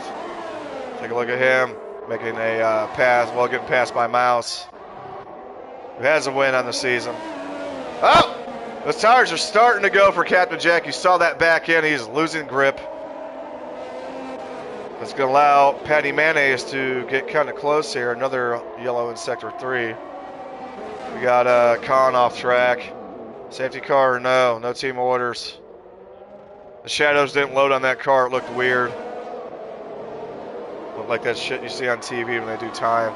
[SPEAKER 1] Take a look at him. Making a pass, well, getting passed by Mouse, who has a win on the season. Oh! Those tires are starting to go for Captain Jack. You saw that back end. He's losing grip. That's going to allow Patty Mayonnaise to get kind of close here. Another yellow in Sector 3. We got Khan off track. Safety car, no team orders. The shadows didn't load on that car. It looked weird. Looked like that shit you see on TV when they do time.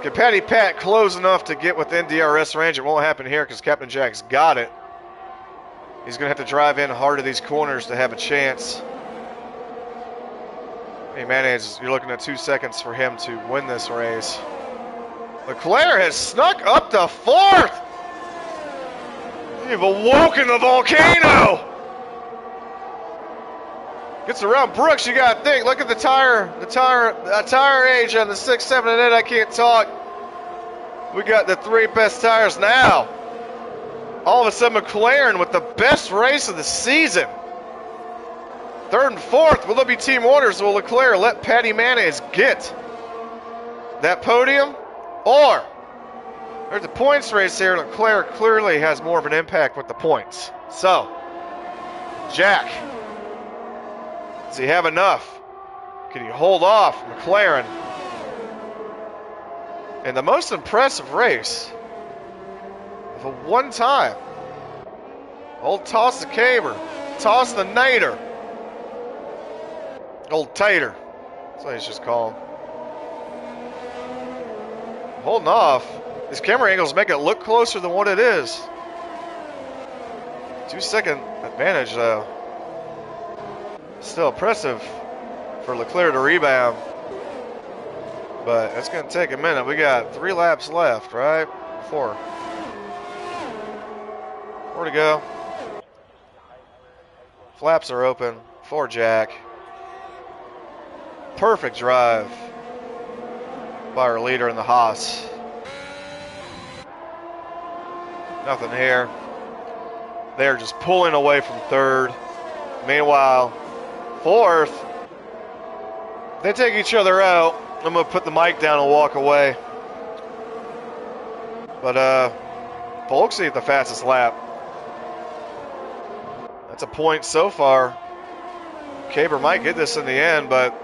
[SPEAKER 1] Can Patty Pat close enough to get within DRS range? It won't happen here because Captain Jack's got it. He's going to have to drive in hard to these corners to have a chance. Hey, Mayonnaise, you're looking at 2 seconds for him to win this race. Leclerc has snuck up to 4th. You've awoken the volcano. Gets around Brooks, you got to think. Look at the tire age on the 6, 7, and 8. I can't talk. We got the 3 best tires now. All of a sudden, McLaren with the best race of the season. 3rd and 4th. Will there be team orders? Will Leclerc let Patty Mayonnaise get that podium? Or there's a points race here. Leclerc clearly has more of an impact with the points. So, Jack, does he have enough? Can he hold off McLaren? And the most impressive race of a one-time. Old toss the caber, toss the nader. Old tater. That's what he's just called. Holding off. These camera angles make it look closer than what it is. 2-second advantage, though. Still impressive for Leclerc to rebound. But it's going to take a minute. We got 3 laps left, right? 4. 4 to go. Flaps are open for Jack. Perfect drive by our leader in the Haas. Nothing here. They're just pulling away from 3rd. Meanwhile, 4th, they take each other out. I'm going to put the mic down and walk away. But Folksy at the fastest lap. That's a point so far. Caber might get this in the end, but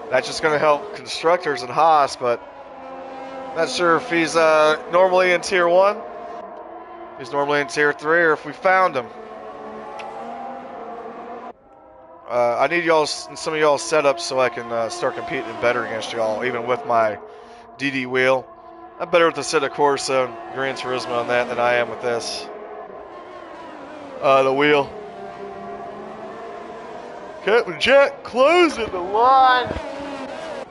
[SPEAKER 1] that's just going to help constructors and Haas, but not sure if he's normally in Tier 1. He's normally in Tier 3, or if we found him. I need y'all, some of y'all setups so I can start competing better against y'all, even with my DD wheel. I'm better with the Assetto Corsa and Gran Turismo on that than I am with this. The wheel. Captain Jack closing the line.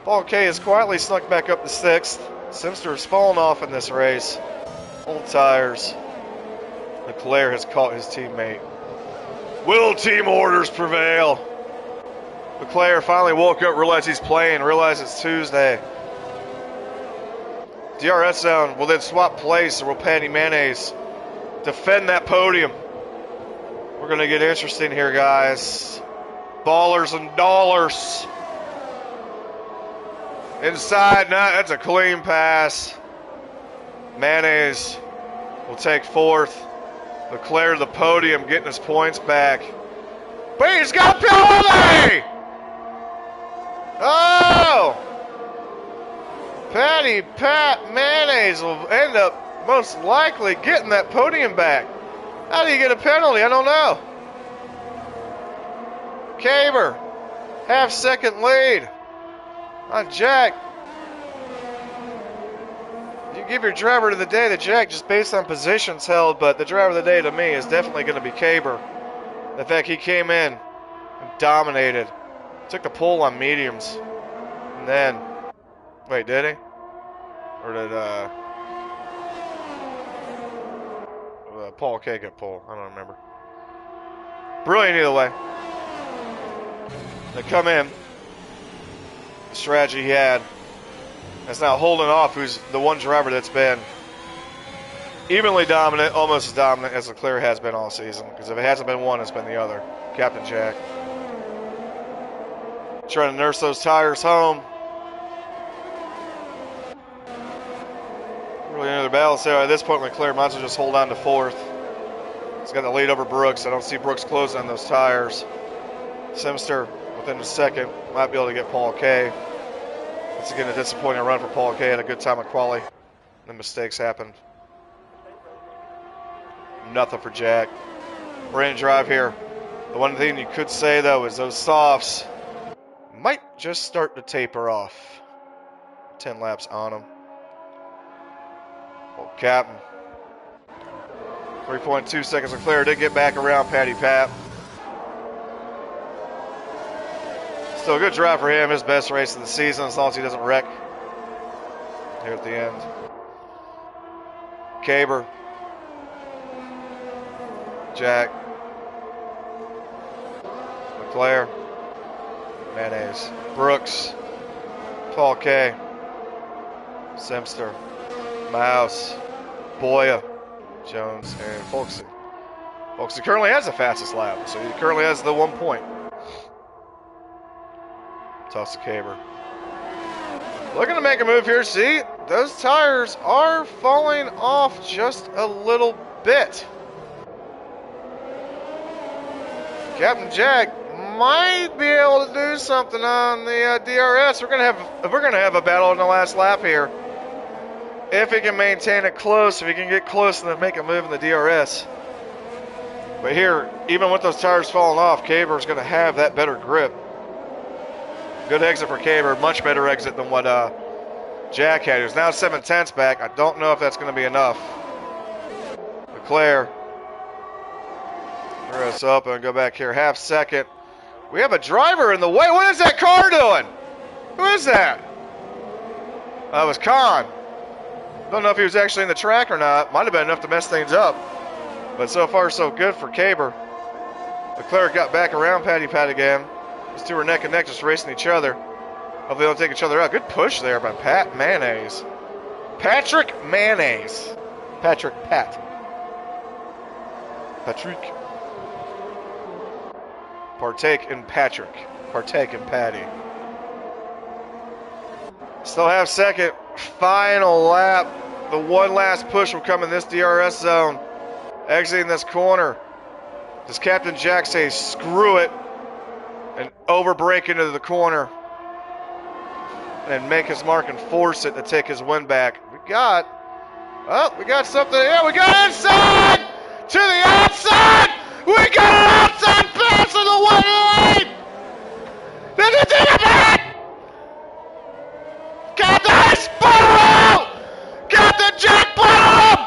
[SPEAKER 1] Paul K has quietly snuck back up to 6th. Simster has fallen off in this race. Old tires. Leclerc has caught his teammate. Will team orders prevail? Leclerc finally woke up, realized he's playing, realized it's Tuesday. DRS zone will then swap place, or will Patty Mayonnaise defend that podium? We're going to get interesting here, guys. Ballers and dollars. Inside, that's a clean pass. Mayonnaise will take 4th. Leclerc to the podium, getting his points back. But he's got a penalty! Oh! Pat Mayonnaise will end up most likely getting that podium back. How do you get a penalty? I don't know. Caber, half-second lead on Jack. You give your driver to the day to Jack just based on positions held, but the driver of the day to me is definitely going to be Caber. The fact he came in and dominated. Took the pole on mediums. And then, wait, did he? Or did Paul K get pole? I don't remember. Brilliant either way. They come in. The strategy he had. That's now holding off who's the one driver that's been evenly dominant, almost as dominant as Leclerc has been all season. Because if it hasn't been one, it's been the other. Captain Jack. Trying to nurse those tires home. Really into the battle. So at this point, Leclerc might as well just hold on to 4th. He's got the lead over Brooks. I don't see Brooks closing on those tires. Simster within a second might be able to get Paul K. Once again, a disappointing run for Paul K. Had a good time at quali. The mistakes happened. Nothing for Jack. We're in drive here. The one thing you could say, though, is those softs might just start to taper off. 10 laps on them. Oh, Captain. 3.2 seconds. Leclerc did get back around Patty Pat. Still a good drive for him. His best race of the season, as long as he doesn't wreck here at the end. Caber. Jack. Leclerc. Mayonnaise. Brooks. Paul K. Simster. Mouse. Boya. Jones. And Folksy. Folksy currently has the fastest lap, so he currently has the 1 point. Toss to Caber. Looking to make a move here. See, those tires are falling off just a little bit. Captain Jack might be able to do something on the DRS. We're gonna have a battle in the last lap here. If he can maintain it close, if he can get close and then make a move in the DRS. But here, even with those tires falling off, Caber's gonna have that better grip. Good exit for Caber. Much better exit than what Jack had. He's now 7/10 back. I don't know if that's going to be enough. Leclerc. Throw us up and go back here. Half second. We have a driver in the way. What is that car doing? Who is that? That was Khan. Don't know if he was actually in the track or not. Might have been enough to mess things up. But so far, so good for Caber. Leclerc got back around Patty Pat again. These two are neck and neck, just racing each other. Hopefully they don't take each other out. Good push there by Pat Mayonnaise. Patrick Mayonnaise. Patrick Pat. Patrick. Partake in Patrick. Partake in Patty. Still have second. Final lap. The one last push will come in this DRS zone. Exiting this corner. Does Captain Jack say screw it and overbrake into the corner and make his mark and force it to take his win back? We got something here. We got inside to the outside. We got an outside pass in the white lane. This is it. Captain Spot! Captain Jack Bottom!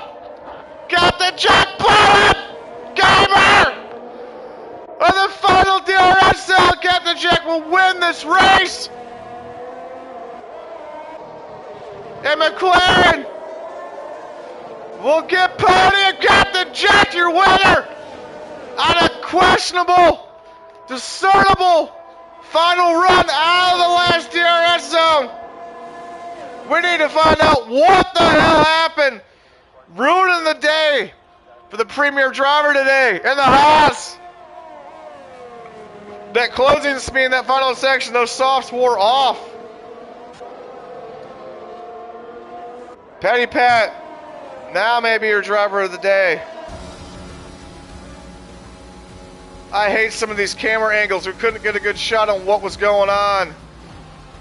[SPEAKER 1] Captain Jack Bottom! Gamer! On the final DRS zone, Captain Jack will win this race! And McLaren will get podium. Captain Jack, your winner! On a questionable, discernible final run out of the last DRS zone. We need to find out what the hell happened. Ruining the day for the premier driver today in the Haas. That closing speed in that final section, those softs wore off. Patty Pat, now maybe your driver of the day. I hate some of these camera angles. We couldn't get a good shot on what was going on.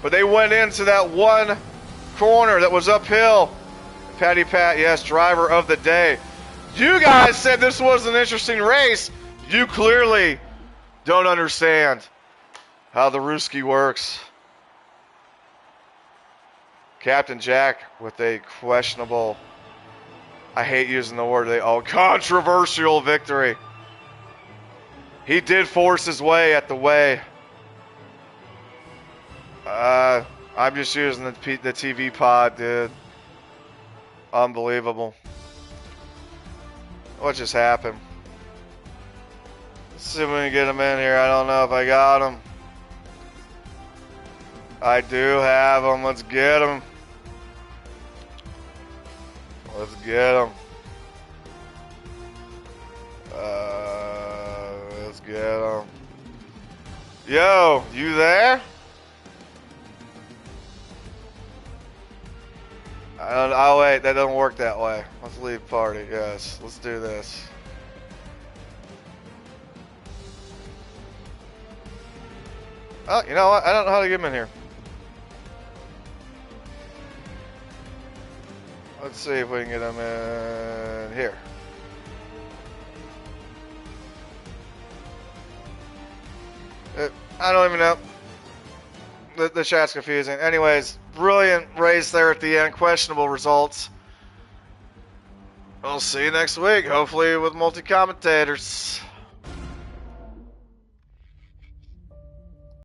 [SPEAKER 1] But they went into that one corner that was uphill. Patty Pat, yes, driver of the day. You guys said this was an interesting race. You clearly don't understand how the Ruski works. Captain Jack with a questionable, I hate using the word, controversial victory. He did force his way at the way. I'm just using the TV pod, dude. Unbelievable. What just happened? Let's see if we can get him in here. I don't know if I got him. I do have him. Let's get him. Let's get him. Let's get him. Yo, you there? Oh wait, that doesn't work that way. Let's leave party. Yes, let's do this. Oh, you know what? I don't know how to get him in here. Let's see if we can get him in here. I don't even know. The chat's confusing. Anyways, brilliant race there at the end. Questionable results. We'll see you next week, hopefully with multi-commentators.